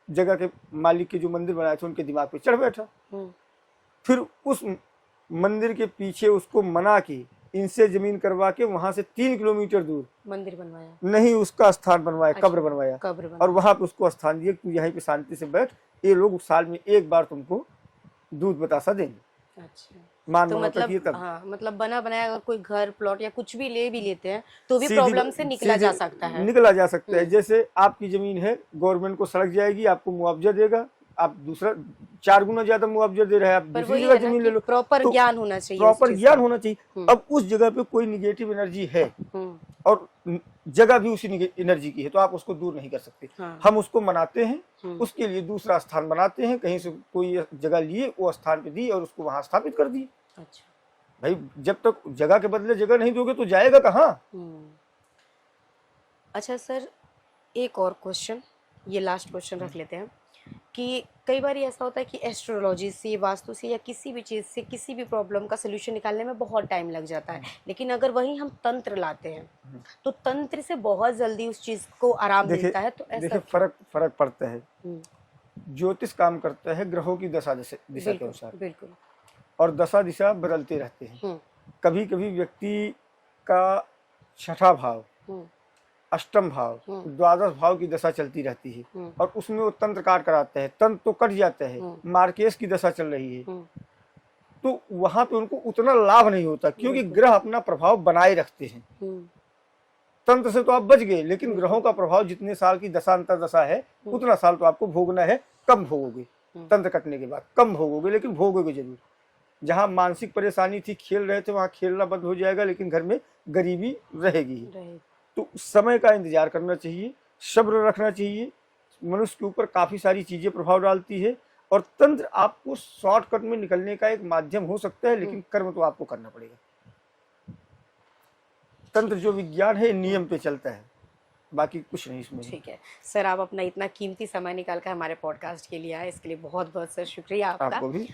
जगह के मालिक के जो मंदिर बनाए थे उनके दिमाग पे चढ़ बैठा। फिर उस मंदिर के पीछे उसको मना के इनसे जमीन करवा के वहां से 3 किलोमीटर दूर मंदिर बनवाया, नहीं उसका स्थान बनवाया। अच्छा, कब्र बनवाया। और वहां पे उसको स्थान दिया, तू यहीं पे शांति से बैठ, ये लोग साल में एक बार तुमको दूध बतासा देंगे। अच्छा। तो मतलब हाँ, मतलब बना बनाया अगर कोई घर प्लॉट या कुछ भी ले भी लेते हैं तो भी प्रॉब्लम से निकला जा सकता है। निकला जा सकता है। जैसे आपकी जमीन है, गवर्नमेंट को सड़क जाएगी, आपको मुआवजा देगा, आप दूसरा 4 गुना ज्यादा मुआवजा दे रहे हैं, आप दूसरी जगह जमीन ले लो। प्रॉपर ज्ञान होना चाहिए, प्रॉपर ज्ञान होना चाहिए। अब उस जगह पे कोई निगेटिव एनर्जी है और जगह भी उसी एनर्जी की है तो आप उसको दूर नहीं कर सकते। हाँ। हम उसको मनाते हैं, उसके लिए दूसरा स्थान बनाते हैं, कहीं से कोई जगह लिए वो स्थान पे दी और उसको वहां स्थापित कर दिए। अच्छा भाई, जब तक जगह के बदले जगह नहीं दोगे तो जाएगा कहाँ? अच्छा सर, एक और क्वेश्चन, ये लास्ट क्वेश्चन रख लेते हैं कि कई बार ऐसा होता है कि एस्ट्रोलॉजी से, वास्तु से या किसी भी चीज़ से किसी भी प्रॉब्लम का सोल्यूशन निकालने में बहुत टाइम लग जाता है, लेकिन अगर वहीं हम तंत्र लाते हैं तो तंत्र से बहुत जल्दी उस चीज़ को आराम मिलता है। तो ऐसा फर्क पड़ता है। ज्योतिष काम करता है ग्रहों की दिशा के अनुसार। बिल्कुल। और दशा दिशा बदलते रहते हैं। कभी कभी व्यक्ति का 6ठा भाव, अष्टम भाव, द्वादश भाव की दशा चलती रहती है और उसमें वो तंत्र काट कराता है, तंत्र तो कट जाता है। मार्केस की दशा चल रही है तो वहां पे उनको उतना लाभ नहीं होता, क्योंकि ग्रह अपना प्रभाव बनाए रखते हैं। तंत्र से तो आप बच गए, लेकिन ग्रहों का प्रभाव जितने साल की दशा अंतर दशा है उतना साल तो आपको भोगना है। कम भोगोगे, तंत्र कटने के बाद कम भोगोगे, लेकिन भोगोगे जरूर। जहाँ मानसिक परेशानी थी, खेल रहे थे, वहाँ खेलना बंद हो जाएगा, लेकिन घर में गरीबी रहेगी। तो समय का इंतजार करना चाहिए, सब्र रखना चाहिए। मनुष्य के ऊपर काफी सारी चीजें प्रभाव डालती है और तंत्र आपको शॉर्टकट में निकलने का एक माध्यम हो सकता है, लेकिन कर्म तो आपको करना पड़ेगा। तंत्र जो विज्ञान है नियम पे चलता है, बाकी कुछ नहीं इसमें। ठीक है सर, आप अपना इतना कीमती समय निकाल कर हमारे पॉडकास्ट के लिए आए, इसके लिए बहुत बहुत सर शुक्रिया आपका। आपको भी।